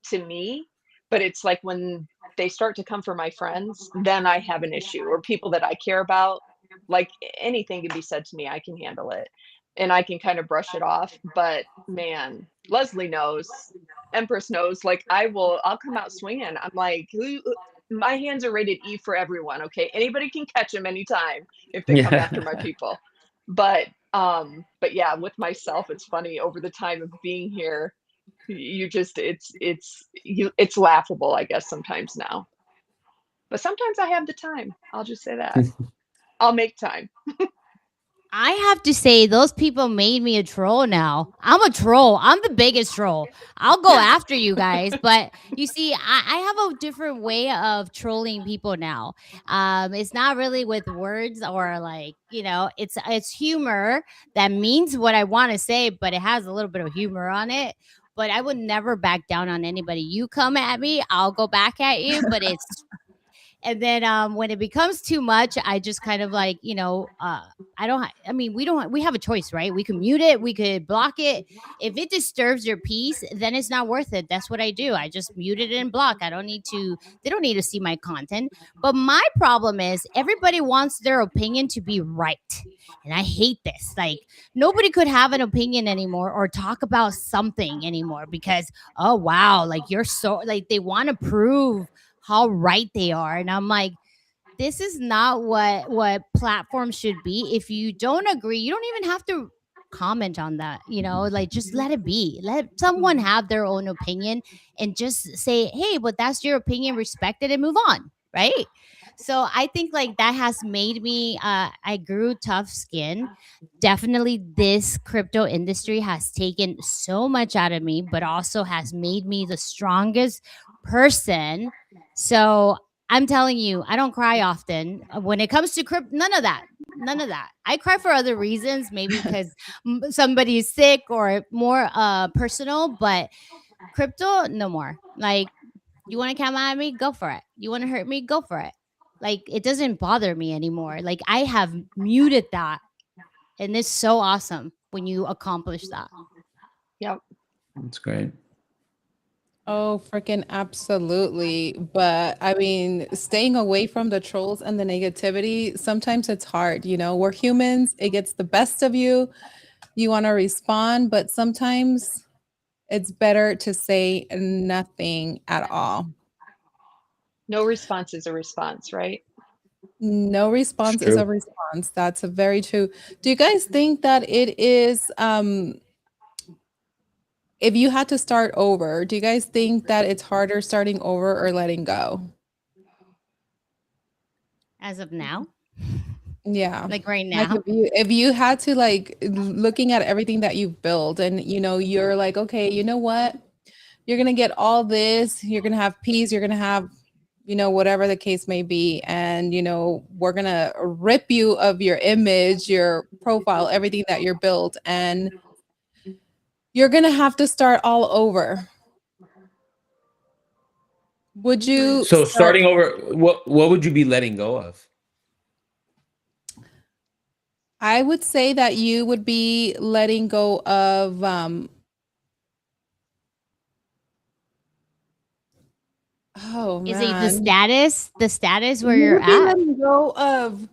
to me, but it's like when they start to come for my friends, then I have an issue, or people that I care about. Like anything can be said to me, I can handle it and I can kind of brush it off. But man, Leslie knows, Empress knows, like I'll come out swinging. I'm like, my hands are rated E for everyone. Okay. Anybody can catch them anytime if they come after my people. But yeah, with myself, it's funny over the time of being here, you just, it's laughable, I guess, sometimes now. But sometimes I have the time. I'll just say that. I'll make time. I have to say, those people made me a troll now. I'm a troll. I'm the biggest troll. I'll go after you guys. But you see, I have a different way of trolling people now. It's not really with words or like, it's humor that means what I want to say, but it has a little bit of humor on it. But I would never back down on anybody. You come at me, I'll go back at you. But it's and then when it becomes too much, I just kind of like, I don't, I mean, we have a choice, right? We can mute it, we could block it. If it disturbs your peace, then it's not worth it. That's what I do. I just mute it and block. They don't need to see my content. But my problem is everybody wants their opinion to be right. And I hate this. Like, nobody could have an opinion anymore or talk about something anymore because, oh, wow, like you're so, like, they want to prove how right they are. And I'm like, this is not what platforms should be. If you don't agree, you don't even have to comment on that, like just let it be. Let someone have their own opinion and just say, hey, but that's your opinion, respect it and move on, right? So I think like that has made me I grew tough skin. Definitely this crypto industry has taken so much out of me, but also has made me the strongest person. So I'm telling you, I don't cry often. When it comes to crypto, none of that. None of that. I cry for other reasons, maybe because somebody is sick or more personal, but crypto, no more. Like, you want to come at me? Go for it. You want to hurt me? Go for it. Like, it doesn't bother me anymore. Like, I have muted that. And it's so awesome when you accomplish that. Yep. That's great. Oh, freaking absolutely. But I mean, staying away from the trolls and the negativity, sometimes it's hard. You know, we're humans, it gets the best of you. You want to respond, but sometimes it's better to say nothing at all. No response is a response, right? No response is a true. response. That's a very true. Do you guys think that it is if you had to start over, do you guys think that it's harder starting over or letting go? As of now, Yeah. like right Like now. if you had to like looking at everything that you've built and you know you're like, okay, you know what? You're going to get all this, you're going to have peace, you're going to have you know whatever the case may be and you know we're going to rip you of your image, your profile, everything that you're built and you're going to have to start all over. Would you So start starting over, what would you be letting go of? I would say that you would be letting go of oh Is it the man. status? The status where You you're would be at? letting go of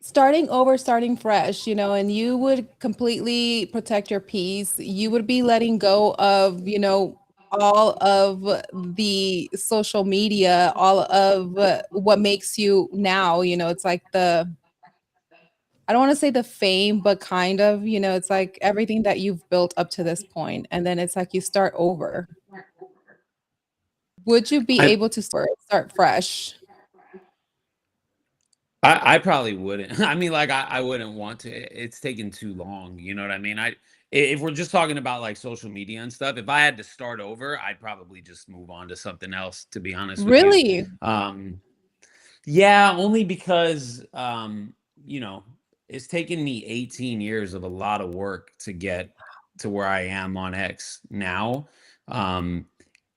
starting over, starting fresh, you know, and you would completely protect your peace. You would be letting go of, you know, all of the social media, all of what makes you now, you know, it's like the I don't want to say the fame, but kind of, you know, it's like everything that you've built up to this point, and then it's like you start over. Would you be I able to start fresh? I probably wouldn't. I mean, like I wouldn't want to. It's taken too long. You know what I mean? If we're just talking about like social media and stuff, if I had to start over, I'd probably just move on to something else, to be honest with you. Really? Um, yeah, only because you know, it's taken me 18 years of a lot of work to get to where I am on X now. Um,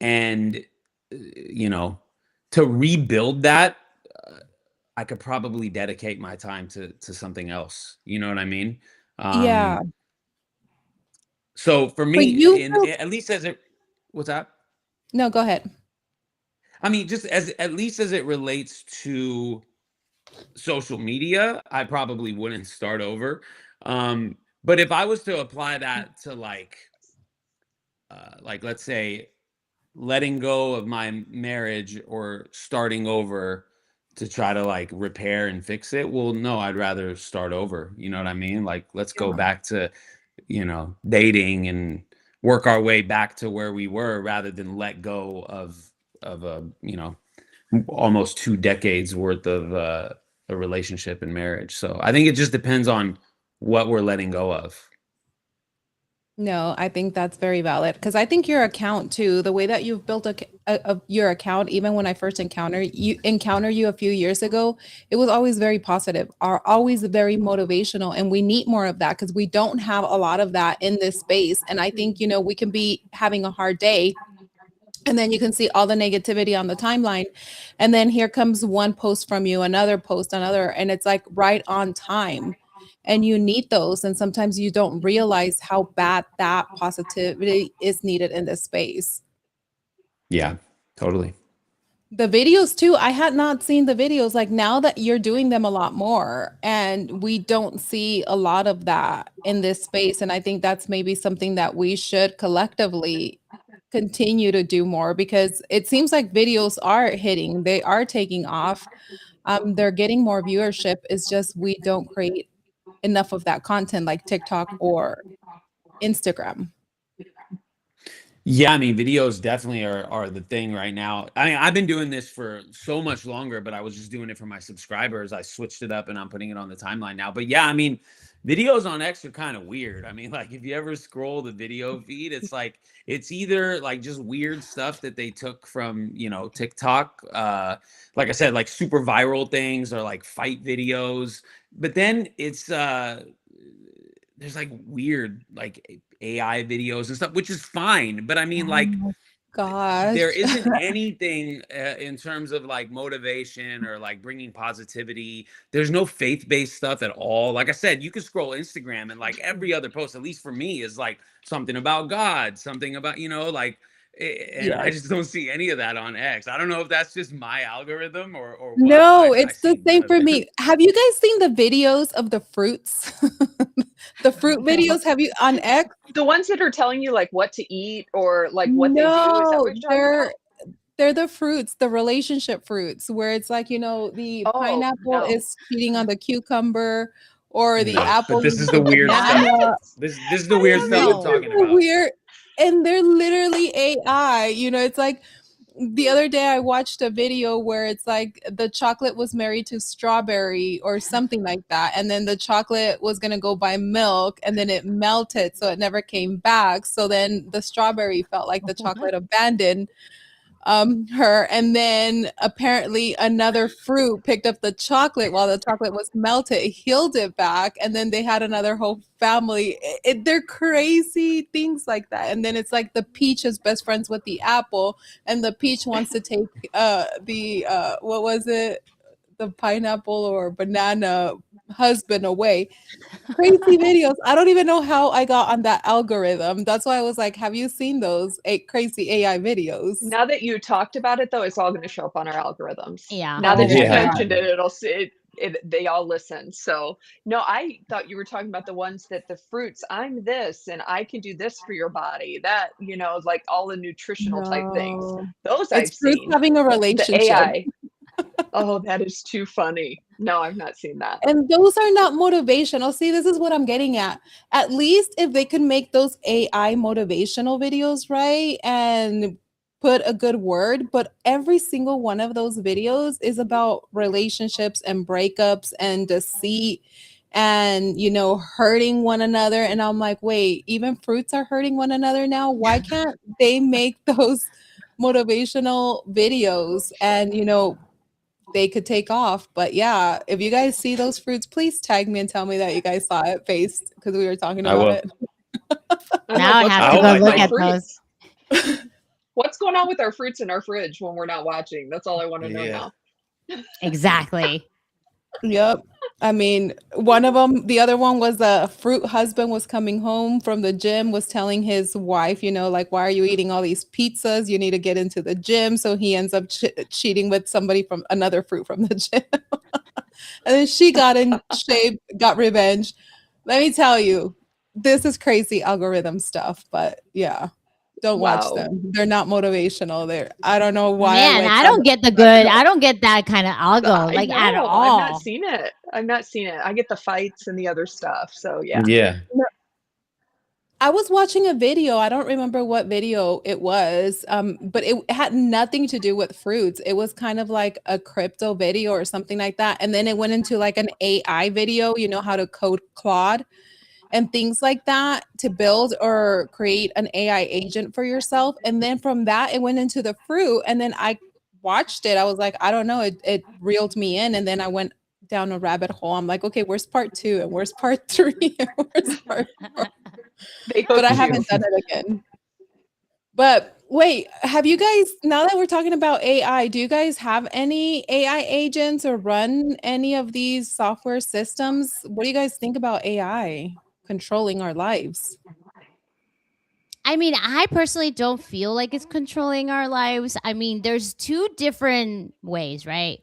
and you know, to rebuild that, uh, I could probably dedicate my time to something else. You know what I mean? Yeah. Um, so for But me, you in built at least as it, what's that? no, go ahead. I mean, just as at least as it relates to social media, I probably wouldn't start over. But if I was to apply that to like let's say letting go of my marriage or starting over to try to like repair and fix it, well, no, I'd rather start over. You know what I mean? Like let's go back to, you know, dating and work our way back to where we were rather than let go of a, you know, almost 2 decades worth of a relationship and marriage. So I think it just depends on what we're letting go of. No, I think that's very valid because I think your account too, the way that you've built your account, even when I first encountered you a few years ago, it was always very positive, are always very motivational, and we need more of that because we don't have a lot of that in this space. And I think you know we can be having a hard day, and then you can see all the negativity on the timeline, and then here comes one post from you, another post, another, and it's like right on time and you need those and sometimes you don't realize how bad that positivity is needed in this space. Yeah, totally. The videos too, I had not seen the videos like now that you're doing them a lot more and we don't see a lot of that in this space and I think that's maybe something that we should collectively continue to do more because it seems like videos are hitting, they are taking off. They're getting more viewership. It's just we don't create enough of that content like TikTok or Instagram. Yeah, I mean, videos definitely are the thing right now. I mean, I've been doing this for so much longer, but I was just doing it for my subscribers. I switched it up and I'm putting it on the timeline now. But yeah, I mean, videos on X are kind of weird. I mean, like if you ever scroll the video feed, it's like it's either like just weird stuff that they took from, TikTok. Like I said, like super viral things or like fight videos. But then it's there's like weird like AI videos and stuff, which is fine. But I mean, Oh like, my there gosh. isn't anything in terms of like motivation or like bringing positivity. There's no faith-based stuff at all. Like I said, you can scroll Instagram and like every other post, at least for me, is like something about God, something about, like, and I Yes. just don't see any of that on X. I don't know if that's just my algorithm or what, but No, I it's the see none same of for it. me. Have you guys seen the videos of the fruits? The fruit videos, have you on X? The ones that are telling you like what to eat or like what they do, is that what No, you're talking about? they're the fruits, the relationship fruits, where it's like, the Oh, pineapple no. is cheating on the cucumber, or the No, but apple this is is the the weird stuff. banana. What? This is the I weird didn't stuff see I'm These are No. talking the about. weird, and they're literally AI. It's like the other day I watched a video where it's like the chocolate was married to strawberry or something like that, and then the chocolate was gonna go buy milk, and then it melted, so it never came back. So then the strawberry felt like the chocolate abandoned her, and then apparently another fruit picked up the chocolate while the chocolate was melted, healed it back, and then they had another whole family. They're crazy things like that. And then it's like the peach is best friends with the apple, and the peach wants to take the what was it, the pineapple or banana husband away. Crazy videos. I don't even know how I got on that algorithm. That's why I was like, have you seen those crazy AI videos? Now that you talked about it, though, it's all going to show up on our algorithms. Yeah. Now Oh that my you've Yeah. god. mentioned it, it'll see they all listen. So, no, I thought you were talking about the ones that the fruits, I'm this and I can do this for your body. That, like all the nutritional type things. No. Those It's I've fruits seen. having a The relationship. AI. Oh, that is too funny. No, I've not seen that. And those are not motivational. See, this is what I'm getting at. At least if they could make those AI motivational videos, right? And put a good word, but every single one of those videos is about relationships and breakups and deceit and, hurting one another. And I'm like, wait, even fruits are hurting one another now. Why can't they make those motivational videos and, they could take off? But yeah, if you guys see those fruits, please tag me and tell me that you guys saw it faced because we were talking I about will. it. I'm Now like, I what's have I to going hope on go I with look my don't. at those. fruits? What's going on with our fruits in our fridge when we're not watching? That's all I want to know Yeah. now. Exactly. Yep. I mean, one of them, the other one was a fruit husband was coming home from the gym, was telling his wife, like, why are you eating all these pizzas? You need to get into the gym. So he ends up cheating with somebody from another fruit from the gym. And then she got in shape, got revenge. Let me tell you, this is crazy algorithm stuff, but yeah, don't watch Wow. them. They're not motivational. I don't know why I Man, went I down don't get the that good. rabbit I hole. don't get that kind of algo I like at know. I've not all. seen it. I've not seen it. I get the fights and the other stuff. So yeah. Yeah. I was watching a video. I don't remember what video it was, but it had nothing to do with fruits. It was kind of like a crypto video or something like that. And then it went into like an AI video, how to code Claude and things like that to build or create an AI agent for yourself. And then from that, it went into the fruit. And then I watched it. I was like, I don't know. It reeled me in. And then I went down a rabbit hole. I'm like, okay, where's part two? And where's part three? And where's part four? They But I hooked you. haven't done it again. But wait, have you guys, now that we're talking about AI, do you guys have any AI agents or run any of these software systems? What do you guys think about AI controlling our lives? I mean, I personally don't feel like it's controlling our lives. I mean, there's two different ways, right?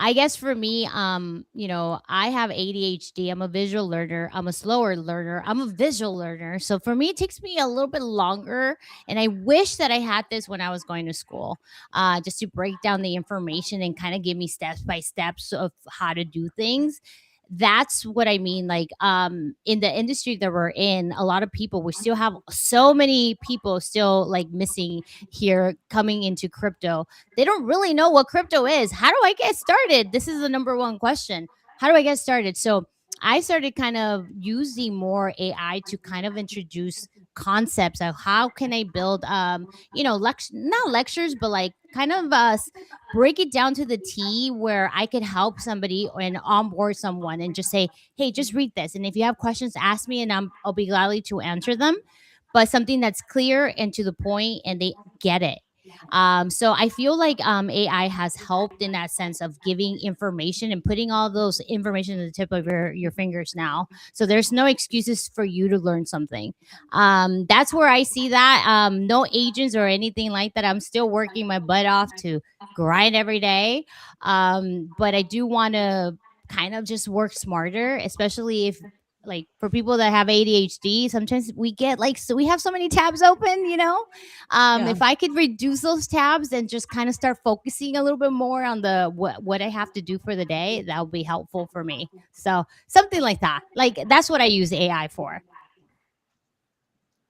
I guess for me, I have ADHD. I'm a visual learner. I'm a slower learner. I'm a visual learner. So for me, it takes me a little bit longer. And I wish that I had this when I was going to school, just to break down the information and kind of give me steps by steps of how to do things. that's what I mean. Like, in the industry that we're in, a lot of people, we still have so many people still like missing here coming into crypto. They don't really know what crypto is. How do I get started? This is the number one question. How do I get started? So I started kind of using more AI to kind of introduce concepts of how can I build, not lectures, but like kind of break it down to the T where I could help somebody and onboard someone and just say, hey, just read this. And if you have questions, ask me and I'll be gladly to answer them. But something that's clear and to the point and they get it. So I feel like AI has helped in that sense of giving information and putting all those information at the tip of your fingers now. So there's no excuses for you to learn something. That's where I see that. No agents or anything like that. I'm still working my butt off to grind every day. But I do want to kind of just work smarter, especially if like for people that have ADHD, sometimes we get like, so we have so many tabs open, Yeah. if I could reduce those tabs and just kind of start focusing a little bit more on the what I have to do for the day, that would be helpful for me. So something like that. Like that's what I use AI for.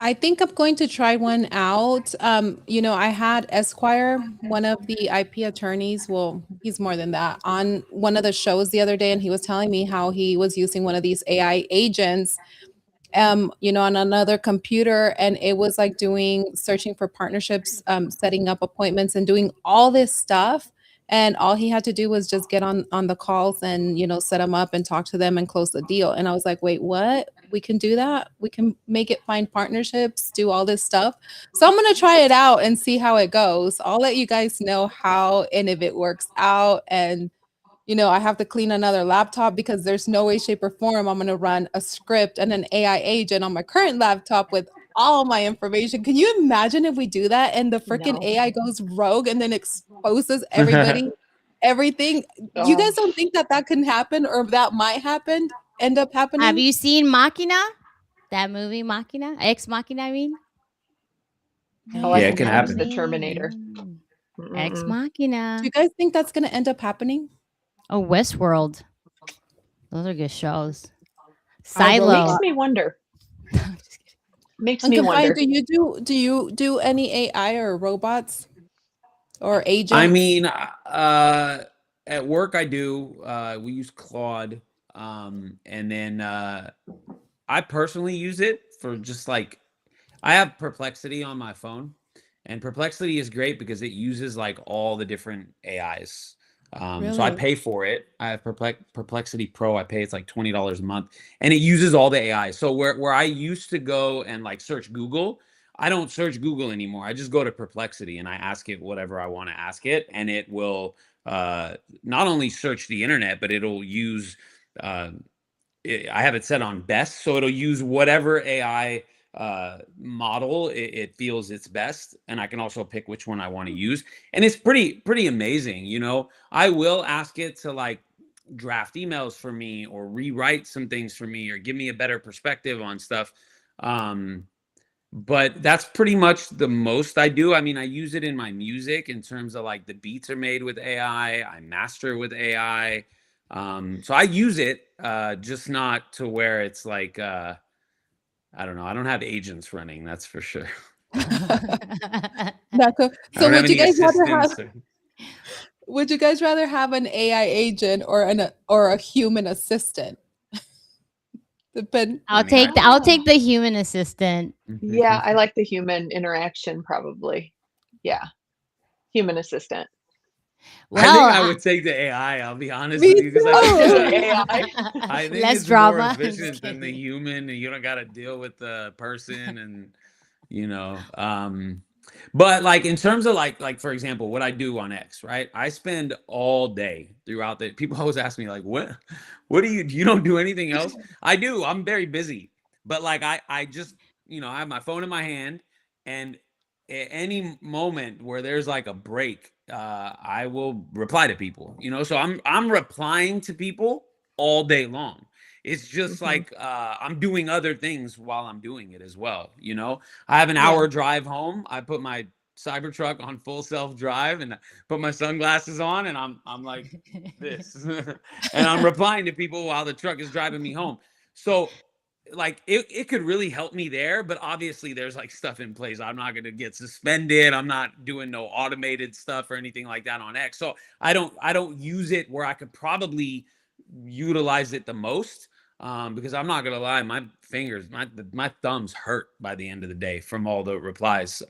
I think I'm going to try one out. I had Esquire, one of the IP attorneys, well, he's more than that, on one of the shows the other day, and he was telling me how he was using one of these AI agents on another computer, and it was like searching for partnerships, setting up appointments and doing all this stuff. And all he had to do was just get on the calls and, set them up and talk to them and close the deal. And I was like, wait, what? We can do that? We can make it find partnerships, do all this stuff. So I'm going to try it out and see how it goes. I'll let you guys know how and if it works out. And I have to clean another laptop because there's no way, shape, or form I'm going to run a script and an AI agent on my current laptop with all my information. Can you imagine if we do that and the freaking No. AI goes rogue and then exposes everybody, everything? You guys don't think that can happen or that might end up happening? Have you seen Machina? That movie Machina? Ex Machina, I mean? Oh, I Yeah, it think can that was happen. the Terminator. Ex Mm-mm. Machina. Do you guys think that's going to end up happening? Oh, Westworld. Those are good shows. I wrote Makes Silo. me wonder. I'm just kidding. Makes me Unconfined, wonder. do you do any AI or robots or agents? I mean, at work I do. We use Claude, and then I personally use it for just like I have Perplexity on my phone, and Perplexity is great because it uses like all the different AIs. So I Really? pay for it. I have Perplexity Pro. I pay it's like $20 a month, and it uses all the AI. So where I used to go and like search Google, I don't search Google anymore. I just go to Perplexity and I ask it whatever I want to ask it, and it will not only search the internet, but it'll use. Uh, I have it set on best, so it'll use whatever AI model it feels it's best, and I can also pick which one I want to use, and it's pretty amazing. I will ask it to like draft emails for me or rewrite some things for me or give me a better perspective on stuff. But that's pretty much the most I do. I mean, I use it in my music in terms of like the beats are made with AI, I master with AI. So I use it, just not to where it's like I don't know. I don't have agents running, that's for sure. Not cool. I So don't have would you any guys rather have assistants. an AI agent or a human assistant? Depend. I'll I mean, take the human assistant. Yeah, I like the human interaction probably. Yeah. Human assistant. I think Well, I would take the AI. I'll be honest Me with you, because I think too. I think less it's drama. more I'm just efficient than the kidding. human, and you don't got to deal with the person, and but like in terms of like for example, what I do on X, right? I spend all day throughout the. People always ask me like, what do you don't do anything else? I do. I'm very busy, but like I just I have my phone in my hand, and at any moment where there's like a break, I will reply to people. So I'm replying to people all day long. It's just like I'm doing other things while I'm doing it as well. I have an Yeah. hour drive home. I put my Cybertruck on full self-drive and put my sunglasses on, and I'm like this. And I'm replying to people while the truck is driving me home. So like it could really help me there, but obviously there's like stuff in place. I'm not gonna get suspended. I'm not doing no automated stuff or anything like that on X. So I don't use it where I could probably utilize it the most. Because I'm not gonna lie, my fingers, my thumbs hurt by the end of the day from all the replies.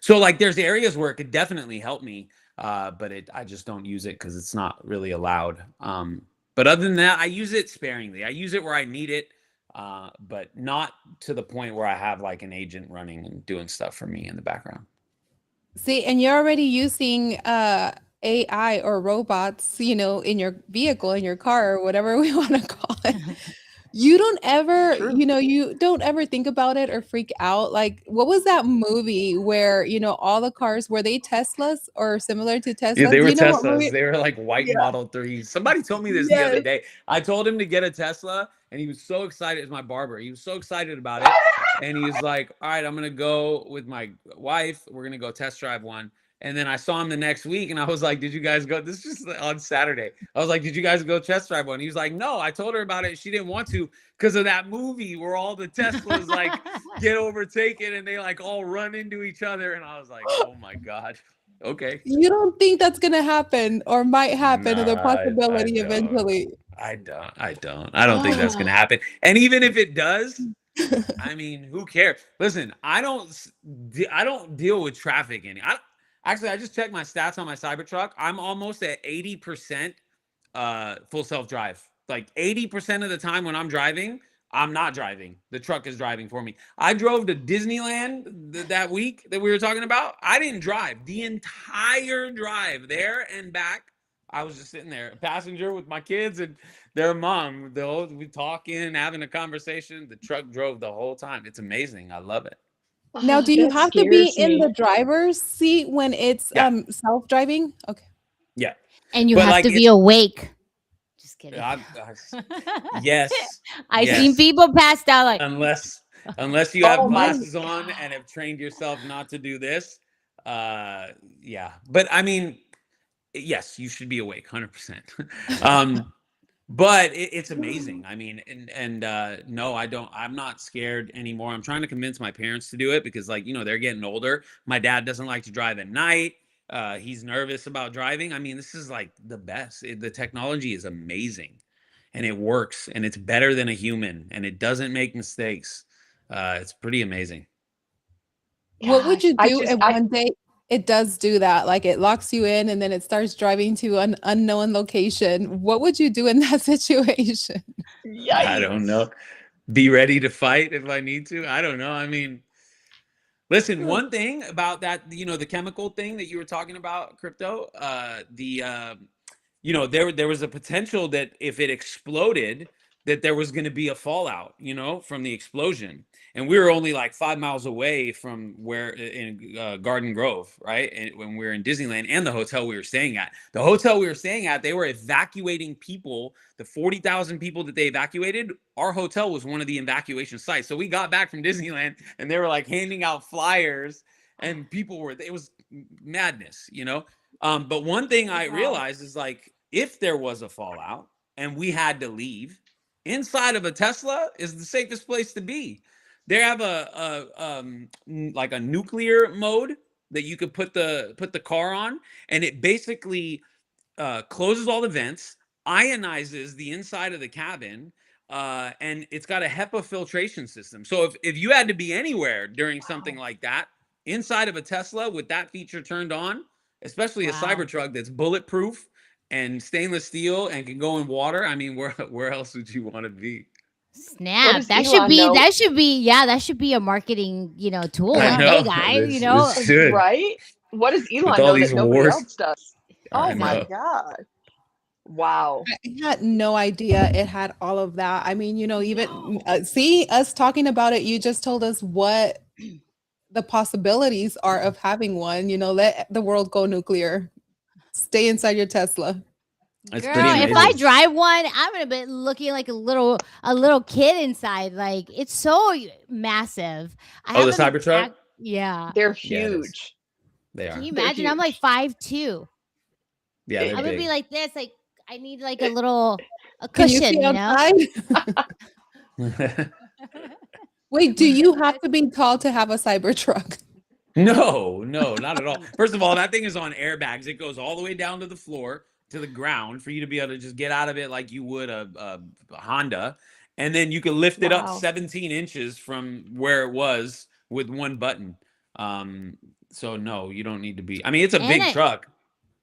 So like there's areas where it could definitely help me, but I just don't use it because it's not really allowed. But other than that, I use it sparingly. I use it where I need it, but not to the point where I have like an agent running and doing stuff for me in the background. See, and you're already using AI or robots, in your vehicle, in your car, or whatever we want to call it. You don't ever, True. you don't ever think about it or freak out. Like, what was that movie where, all the cars, were they Teslas or similar to Teslas? Yeah, they Do were you know what Teslas. movie? They were like white Yeah. Model 3s. Somebody told me this the other Yes. day. I told him to get a Tesla, and he was so excited. It's my barber. He was so excited about it. And he was like, all right, I'm going to go with my wife. We're going to go test drive one. And then I saw him the next week, and I was like, did you guys go? This is just on Saturday. I was like, did you guys go test drive one? He was like, no, I told her about it. She didn't want to because of that movie where all the Teslas like get overtaken and they like all run into each other. And I was like, oh my God. Okay. You don't think that's going to happen or might happen, or the No, possibility I don't. eventually? I don't think that's going to happen. And even if it does, I mean, who cares? Listen, I don't deal with traffic Actually, I just checked my stats on my Cybertruck. I'm almost at 80% full self-drive. Like 80% of the time when I'm driving, I'm not driving. The truck is driving for me. I drove to Disneyland that week that we were talking about. I didn't drive the entire drive there and back. I was just sitting there, a passenger with my kids and their mom. We talking, having a conversation. The truck drove the whole time. It's amazing. I love it. Now, do you That have to be scares in me. the driver's seat when it's Yeah. Self-driving? Okay. Yeah. And you But, have like, to be it's- awake. Just kidding. Yes. I've yes. seen people passed out like Unless you have Oh my glasses on and have trained yourself not to do this. Yeah. But I mean, yes, you should be awake 100%. But it's amazing. I mean, no, I'm not scared anymore. I'm trying to convince my parents to do it because like, they're getting older. My dad doesn't like to drive at night. He's nervous about driving. I mean, this is like the best. The technology is amazing and it works and it's better than a human and it doesn't make mistakes. It's pretty amazing. What would you Gosh, do if one day it does do that? Like it locks you in and then it starts driving to an unknown location. What would you do in that situation? I don't know. Be ready to fight if I need to. I don't know. I mean, listen, one thing about that, the chemical thing that you were talking about, Crypto, there was a potential that if it exploded, that there was going to be a fallout, from the explosion. And we were only like 5 miles away from where in Garden Grove, right? And when we were in Disneyland and the hotel we were staying at. The hotel we were staying at, they were evacuating people, the 40,000 people that they evacuated. Our hotel was one of the evacuation sites. So we got back from Disneyland and they were like handing out flyers and it was madness, But one thing I realized is like, if there was a fallout and we had to leave, inside of a Tesla is the safest place to be. They have like a nuclear mode that you could put the car on, and it basically closes all the vents, ionizes the inside of the cabin, and it's got a HEPA filtration system. So if you had to be anywhere during something like that, inside of a Tesla with that feature turned on, especially a Cybertruck that's bulletproof and stainless steel and can go in water, I mean, where else would you want to be? Snap. That should be a marketing, tool. I Like, know. hey guys, This should. Right? What does Elon With all know these that nobody wars. else does? I Oh my know. God. Wow. I had no idea it had all of that. I mean, even see us talking about it, you just told us what the possibilities are of having one. Let the world go nuclear. Stay inside your Tesla. That's Girl, pretty if amazing. I drive one, I'm gonna be looking like a little kid inside. Like it's so massive. The Cybertruck? Yeah. They're Yeah, it is. huge. They Can are. you They're imagine? I'm like huge. 5'2". Yeah, they're I would be big. like this. Like I need like It- a Can you see cushion, you know? outside? Wait, do you have to be tall to have a Cybertruck? No, no, not at all. First of all, that thing is on airbags. It goes all the way down to the floor, to the ground, for you to be able to just get out of it like you would a Honda. And then you can lift it up wow. 17 inches from where it was with one button. So no, you don't need to be. I mean, it's a And big I truck.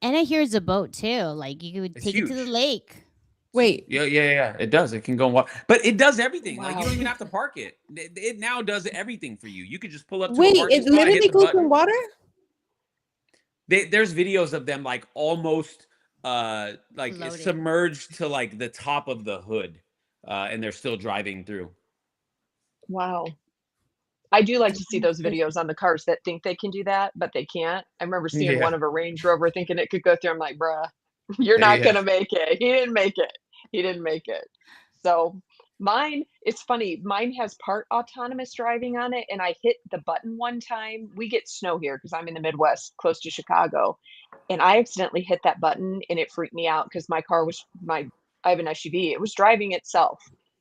and I hear it's a boat too. Like you could It's take it to the huge. lake. Wait, Yeah, yeah, yeah. It does. It can go and walk, but it does everything. Like you Wow. don't even have to park it. It now does everything for you. You could just pull up to a wait, parking it spot, hit literally the goes button. in water? There's videos of them like almost like Floating. submerged to like the top of the hood, and they're still driving through. Wow. I do like to see those videos on the cars that think they can do that, but they can't. I remember seeing one Yeah, of a Range Rover thinking it could go through. I'm like, bruh, you're not yeah. gonna make it. He didn't make it. He didn't make it. So mine, it's funny, mine has part autonomous driving on it, and I hit the button one time. We get snow here because I'm in the Midwest, close to Chicago. And I accidentally hit that button and it freaked me out because my car was I have an SUV. It was driving itself.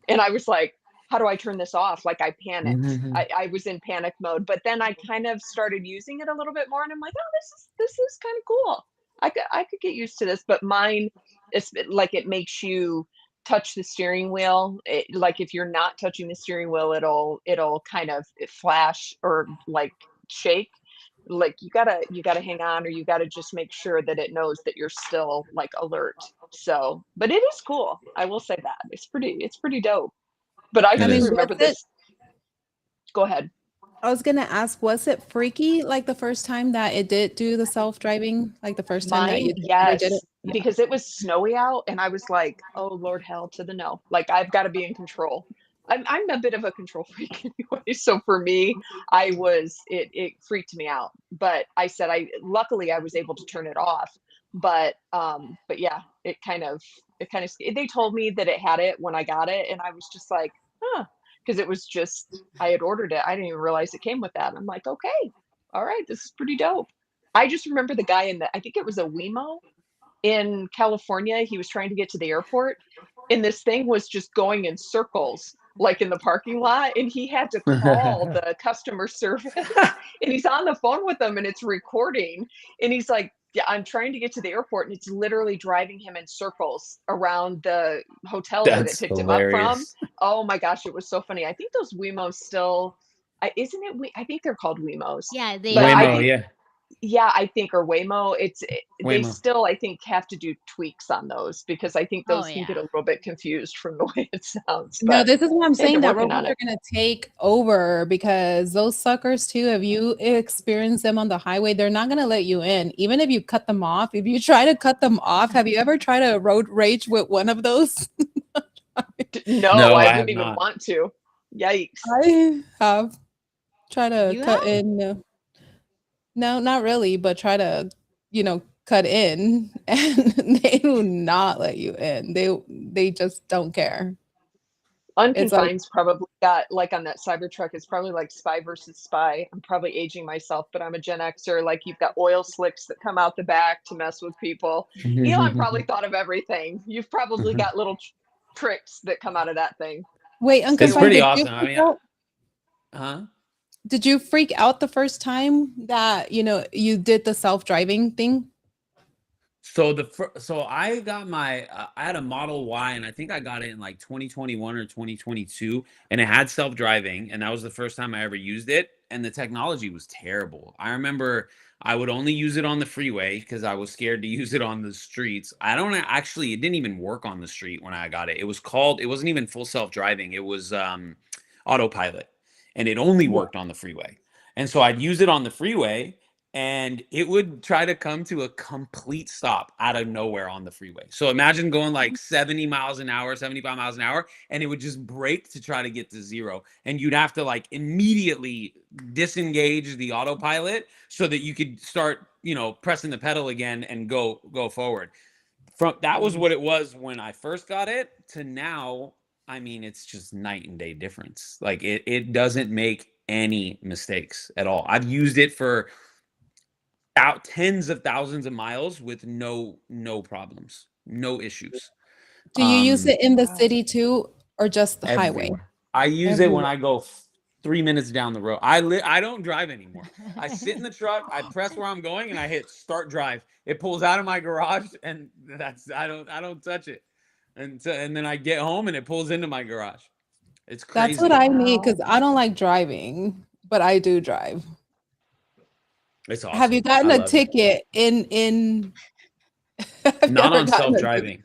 And I was like, how do I turn this off? Like I panicked. I was in panic mode, but then I kind of started using it a little bit more, and I'm like, oh, this is kind of cool. I could get used to this, but mine is like it makes you touch the steering wheel. Like if you're not touching the steering wheel, it'll kind of flash or like shake. Like you gotta hang on, or you gotta just make sure that it knows that you're still like alert. So, but it is cool. I will say that it's pretty dope. But I It I just mean, is. remember was it? this. Go ahead. I was gonna ask, was it freaky like the first time that it did do the self-driving? Like the first time that Mine, you ever did it? yes, Yeah. because it was snowy out, and I was like, "Oh Lord, hell to the no!" Like I've got to be in control. I'm a bit of a control freak anyway, so for me, it freaked me out. But I said luckily I was able to turn it off. But yeah, it kind of they told me that it had it when I got it, and I was just like, huh, because it was just I had ordered it. I didn't even realize it came with that. I'm like, okay, all right, this is pretty dope. I just remember the guy I think it was a Wemo in California. He was trying to get to the airport, and this thing was just going in circles, like in the parking lot. And he had to call the customer service, and he's on the phone with them, and it's recording. And he's like, yeah, I'm trying to get to the airport, and it's literally driving him in circles around the hotel that it That's picked him up from. hilarious. Oh my gosh, it was so funny. I think those Wemos still, isn't it? I think they're called Wemos, Yeah, they but I Waymo, are. think yeah, yeah, I think or Waymo, they Waymo. still I think have to do tweaks on those because I think Oh those can get yeah. a little bit confused from the way it sounds. No, But this is what I'm hey, they're saying, that working robots on are it. gonna take over because those suckers too, if you experience them on the highway, they're not gonna let you in. Even if you cut them off, if you try to cut them off, have you ever tried to road rage with one of those? No, No, I I wouldn't have even not. want to. Yikes. I have tried to You cut have? in. No, not really, but try to, cut in, and they do not let you in. They just don't care. It's like, Unconfined's probably got like on that Cybertruck, it's probably like Spy versus Spy. I'm probably aging myself, but I'm a Gen Xer. Like you've got oil slicks that come out the back to mess with people. Elon probably thought of everything. You've probably got little tricks that come out of that thing. wait, Stay It's Unconfined, pretty away. awesome. I mean, huh? did you freak out the first time that, you did the self-driving thing? So I got I had a Model Y, and I think I got it in like 2021 or 2022, and it had self-driving, and that was the first time I ever used it, and the technology was terrible. I remember I would only use it on the freeway because I was scared to use it on the streets. I don't actually It didn't even work on the street when I got it. It wasn't even full self-driving. It was autopilot, and it only Whoa. worked on the freeway. And so I'd use it on the freeway, and it would try to come to a complete stop out of nowhere on the freeway. So imagine going like 70 miles an hour, 75 miles an hour, and it would just brake to try to get to zero. And you'd have to like immediately disengage the autopilot so that you could start, pressing the pedal again and go forward. That was what it was when I first got it to now. I mean, it's just night and day difference. Like it doesn't make any mistakes at all. I've used it for out tens of thousands of miles with no problems, no issues. Do you use it in the Wow. city too, or just the highway? Everywhere. I use it when I go 3 minutes down the road. I don't drive anymore. I sit in the truck, I press where I'm going, and I hit start drive. It pulls out of my garage, and that's I don't touch it. And then I get home and it pulls into my garage. It's That's what crazy. I need because Wow. I don't like driving, but I do drive. It's Have you awesome. gotten I a love it. ticket in have you Not ever on gotten a ticket? self-driving.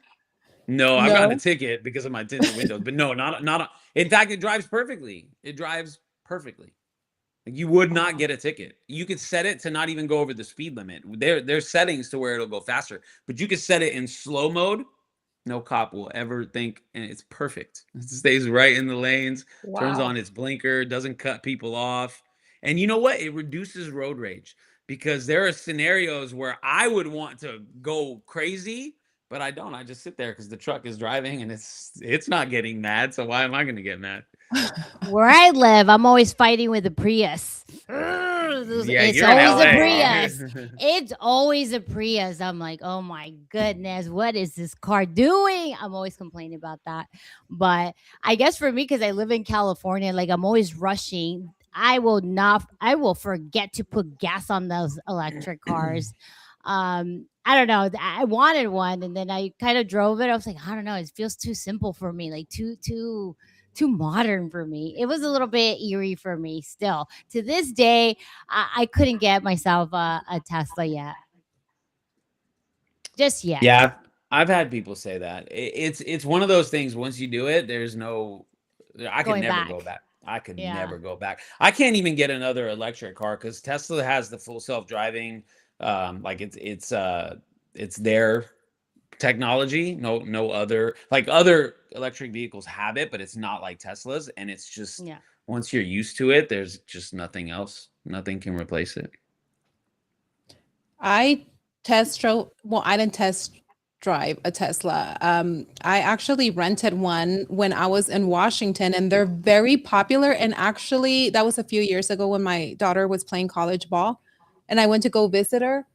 No, I've gotten a No? ticket because of my tinted windows, but no, not on, in fact, it drives perfectly. It drives perfectly. Like, you would not get a ticket. You could set it to not even go over the speed limit. There's settings to where it'll go faster, but you could set it in slow mode. No cop will ever think, and it's perfect. It stays right in the lanes, turns Wow. on its blinker, doesn't cut people off. And you know what? It reduces road rage because there are scenarios where I would want to go crazy, but I don't. I just sit there because the truck is driving and it's not getting mad. So why am I going to get mad? Where I live, I'm always fighting with a Prius. Yeah, It's you're in always a LA. Prius. It's always a Prius. I'm like, oh my goodness, what is this car doing? I'm always complaining about that. But I guess for me, because I live in California, like I'm always rushing. I will forget to put gas on those electric cars. I don't know. I wanted one and then I kind of drove it. I was like, I don't know, it feels too simple for me, like too modern for me. It was a little bit eerie for me still. To this day, I couldn't get myself a Tesla yet. Just yet. Yeah, I've had people say that. It's one of those things. Once you do it, there's no. I could Going never go back. back. I could Yeah. never go back. I can't even get another electric car because Tesla has the full self driving. Like it's their technology. No other like other electric vehicles have it, but it's not like Tesla's. And it's just Yeah. once you're used to it, there's just nothing else. Nothing can replace it. I I didn't test drive a Tesla. I actually rented one when I was in Washington, and they're very popular. And actually, that was a few years ago when my daughter was playing college ball, and I went to go visit her.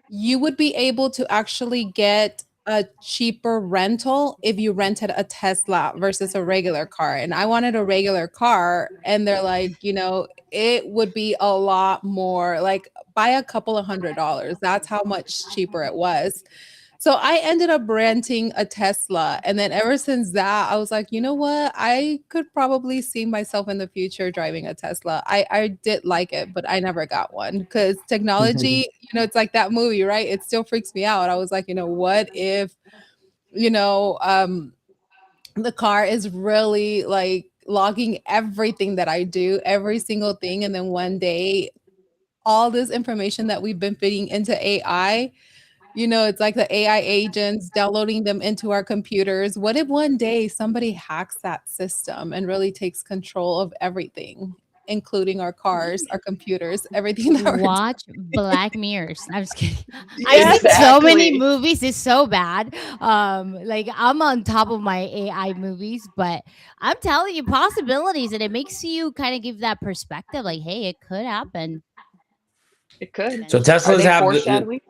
You would be able to actually get a cheaper rental if you rented a Tesla versus a regular car. And I wanted a regular car, and they're like, it would be a lot more, like by a couple of $100. That's how much cheaper it was. So I ended up renting a Tesla. And then ever since that, I was like, you know what? I could probably see myself in the future driving a Tesla. I did like it, but I never got one because technology, it's like that movie, right? It still freaks me out. I was like, what if, you know, um, the car is really like logging everything that I do, every single thing. And then one day, all this information that we've been feeding into AI, it's like the AI agents downloading them into our computers. What if one day somebody hacks that system and really takes control of everything, including our cars, our computers, everything that we're Watch Black Mirrors. I'm just kidding. Yeah. I've seen so many Exactly. movies. It's so bad. Like I'm on top of my AI movies, but I'm telling you possibilities, and it makes you kind of give that perspective. Like, hey, it could happen. It could. So Are Teslas they have foreshadowing?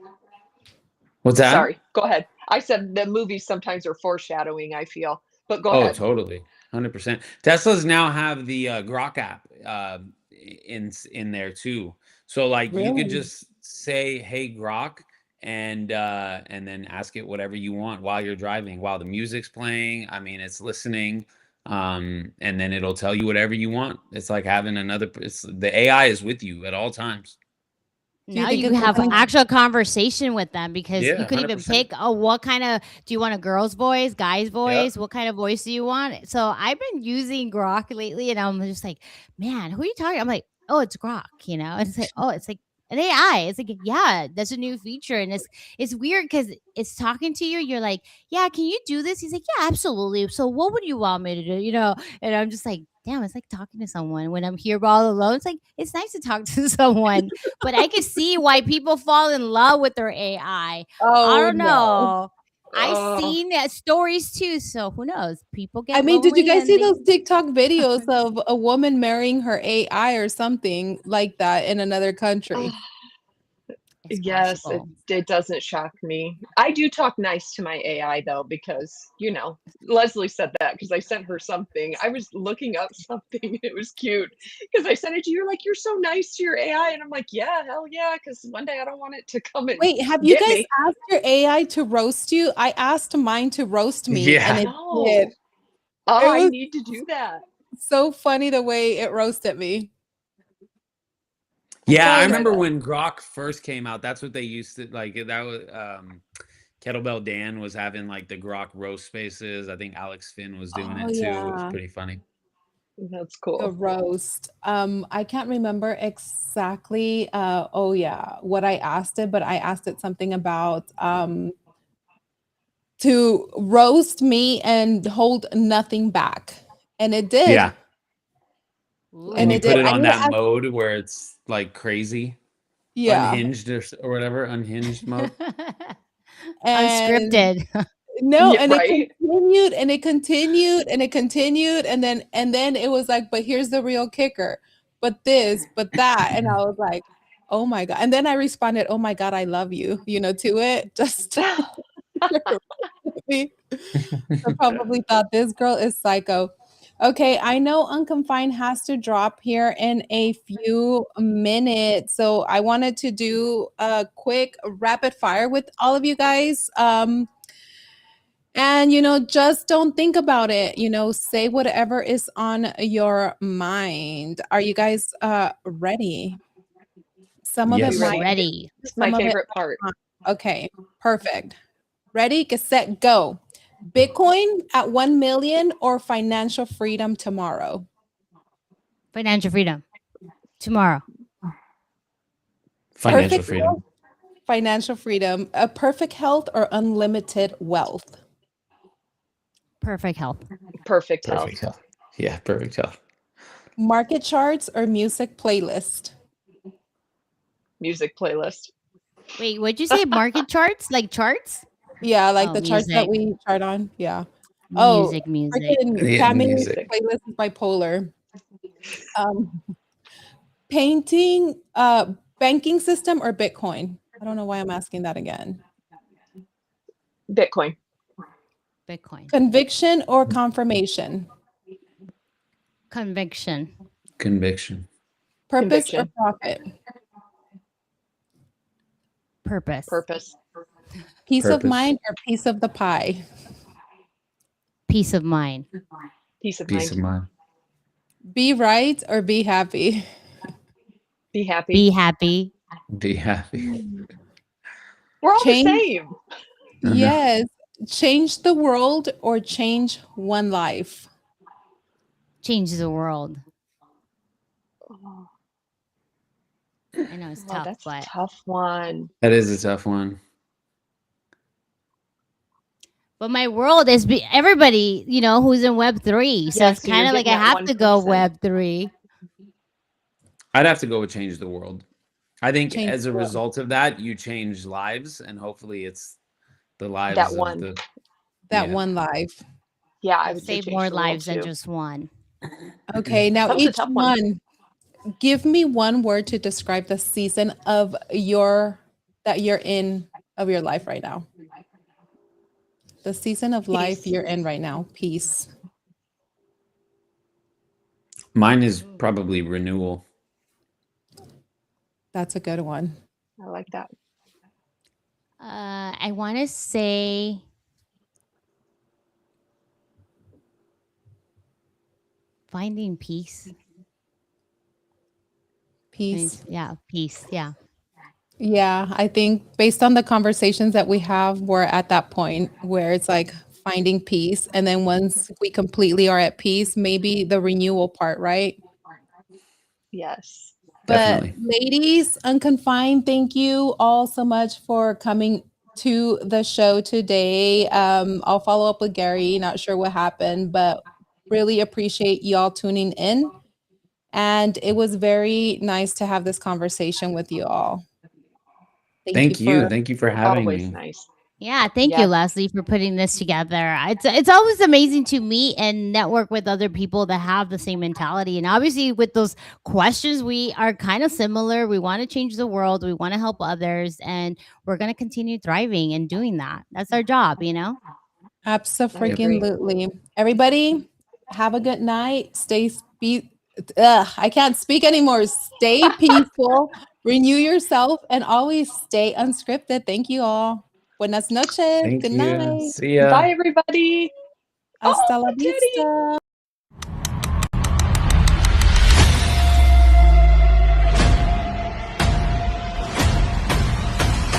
what's that? Sorry, go ahead. I said the movies sometimes are foreshadowing, I feel, but go Oh, ahead. totally. 100%. Teslas now have the Grok app in there too. So like you could really. just say, "Hey Grok," and then ask it whatever you want while you're driving, while the music's playing. I mean, it's listening. And then it'll tell you whatever you want. It's like having the AI is with you at all times. Do you Now think you it's have something? actual conversation with them because you Yeah, could even 100%. pick, oh, what kind of, do you want a girl's voice, guy's Yep. voice? What kind of voice do you want? So I've been using Grok lately and I'm just like, man, who are you talking? I'm like, oh, it's Grok, And it's like, oh, it's like an AI. It's like, yeah, that's a new feature. And it's weird because it's talking to you. You're like, yeah, can you do this? He's like, yeah, absolutely. So what would you want me to do? And I'm just like, damn, it's like talking to someone when I'm here all alone. It's like, it's nice to talk to someone, but I can see why people fall in love with their AI. I Oh don't no. know. I've Oh, seen stories too, so who knows? People get I mean, did you lonely guys and see they those TikTok videos of a woman marrying her AI or something like that in another country? it's yes, possible. it doesn't shock me. I do talk nice to my AI though, because, you know, Leslie said that because I sent her something. I was looking up something and it was cute because I sent it to you. You're like, you're so nice to your AI. And I'm like, yeah, hell yeah. Because one day I don't want it to come and Wait, have you get guys me. asked your AI to roast you? I asked mine to roast me and Yeah. it No. did. Oh, It I was need to do that. so funny the way it roasted me. Yeah, I Gotta Guys, try remember that. when Grok first came out, that's what they used to like. That was Kettlebell Dan was having like the Grok roast spaces. I think Alex Finn was doing oh it too. It was yeah, pretty funny. That's the cool. roast. I can't remember exactly oh yeah, what I asked it, but I asked it something about to roast me and hold nothing back. And it did. Yeah. And And you it Ooh. put did. it I on need to that ask, mode where it's like crazy, yeah. unhinged or whatever, unhinged mode. And Unscripted. no, Yeah, and it right? continued and it continued and it continued and then it was like, but here's the real kicker. But this, but that. And I was like, oh my God. And then I responded, oh my God, I love you, to it. Just me. I probably thought this girl is psycho. Okay, I know Unconfined has to drop here in a few minutes. So I wanted to do a quick rapid fire with all of you guys. And just don't think about it. Say whatever is on your mind. Are you guys ready? Some of it We Yes. might, ready? Ready. It's my some of it favorite part. might not. Okay, perfect. Ready, get set, go. Bitcoin at 1 million or financial freedom tomorrow? Financial freedom. Tomorrow. Financial Perfect freedom. health, financial freedom, a perfect health or unlimited wealth? Perfect health. Perfect health. Perfect health. Yeah, perfect health. Market charts or music playlist? Music playlist. Wait, what'd you say? Market charts? Like charts? Yeah, like Oh, the charts that music. we chart on. Yeah. Oh, Music. freaking Yeah, Tammy music. Music. playlist is bipolar. Um, painting, banking system or Bitcoin? I don't know why I'm asking that again. Bitcoin. Bitcoin. Conviction or confirmation? Conviction. Conviction. Purpose or Conviction. profit? Purpose. Purpose. Peace of Purpose. mind or piece of the pie? Peace of mind. Peace of Peace mind. of mind. Be right or be happy? Be happy. Be happy. Be happy. We're all Change, the same. I know. yes. Change the world or change one life? Change the world. Oh, I know it's tough, that's a but tough one. That is a tough one. my world is everybody, who's in Web3. So Yeah, it's so you're kind of like getting I that have to go 1%. Web3. I'd have to go with change the world. I think Change as the a world. result of that, you change lives, and hopefully it's the lives That of one. the That yeah. one life. Yeah, I Let's would say save change more the world lives than too. just one. Okay, now That was a each tough one. one, give me one word to describe the season of that you're in of your life right now. The season of life Peace. you're in right now. Peace. Mine is probably renewal. That's a good one. I like that. I want to say finding peace. Peace. Yeah, peace. Yeah. Yeah, I think based on the conversations that we have, we're at that point where it's like finding peace. And then once we completely are at peace, maybe the renewal part, right? Yes. But Definitely. ladies, Unconfined, thank you all so much for coming to the show today. I'll follow up with Gary, not sure what happened, but really appreciate y'all tuning in. And it was very nice to have this conversation with you all. Thank you Thank you. for Thank you for having Always me. nice. Yeah, thank you, Yeah. Leslie, for putting this together. It's always amazing to meet and network with other people that have the same mentality. And obviously, with those questions, we are kind of similar. We want to change the world. We want to help others, and we're going to continue thriving and doing that. That's our job, you know. agree. Absolutely. Everybody, have a good night. I can't speak anymore. Stay peaceful, renew yourself, and always stay unscripted. Thank you all. Buenas noches. Thank Good you. night. See ya. Bye, everybody. Oh, Hasta la Teddy. vista.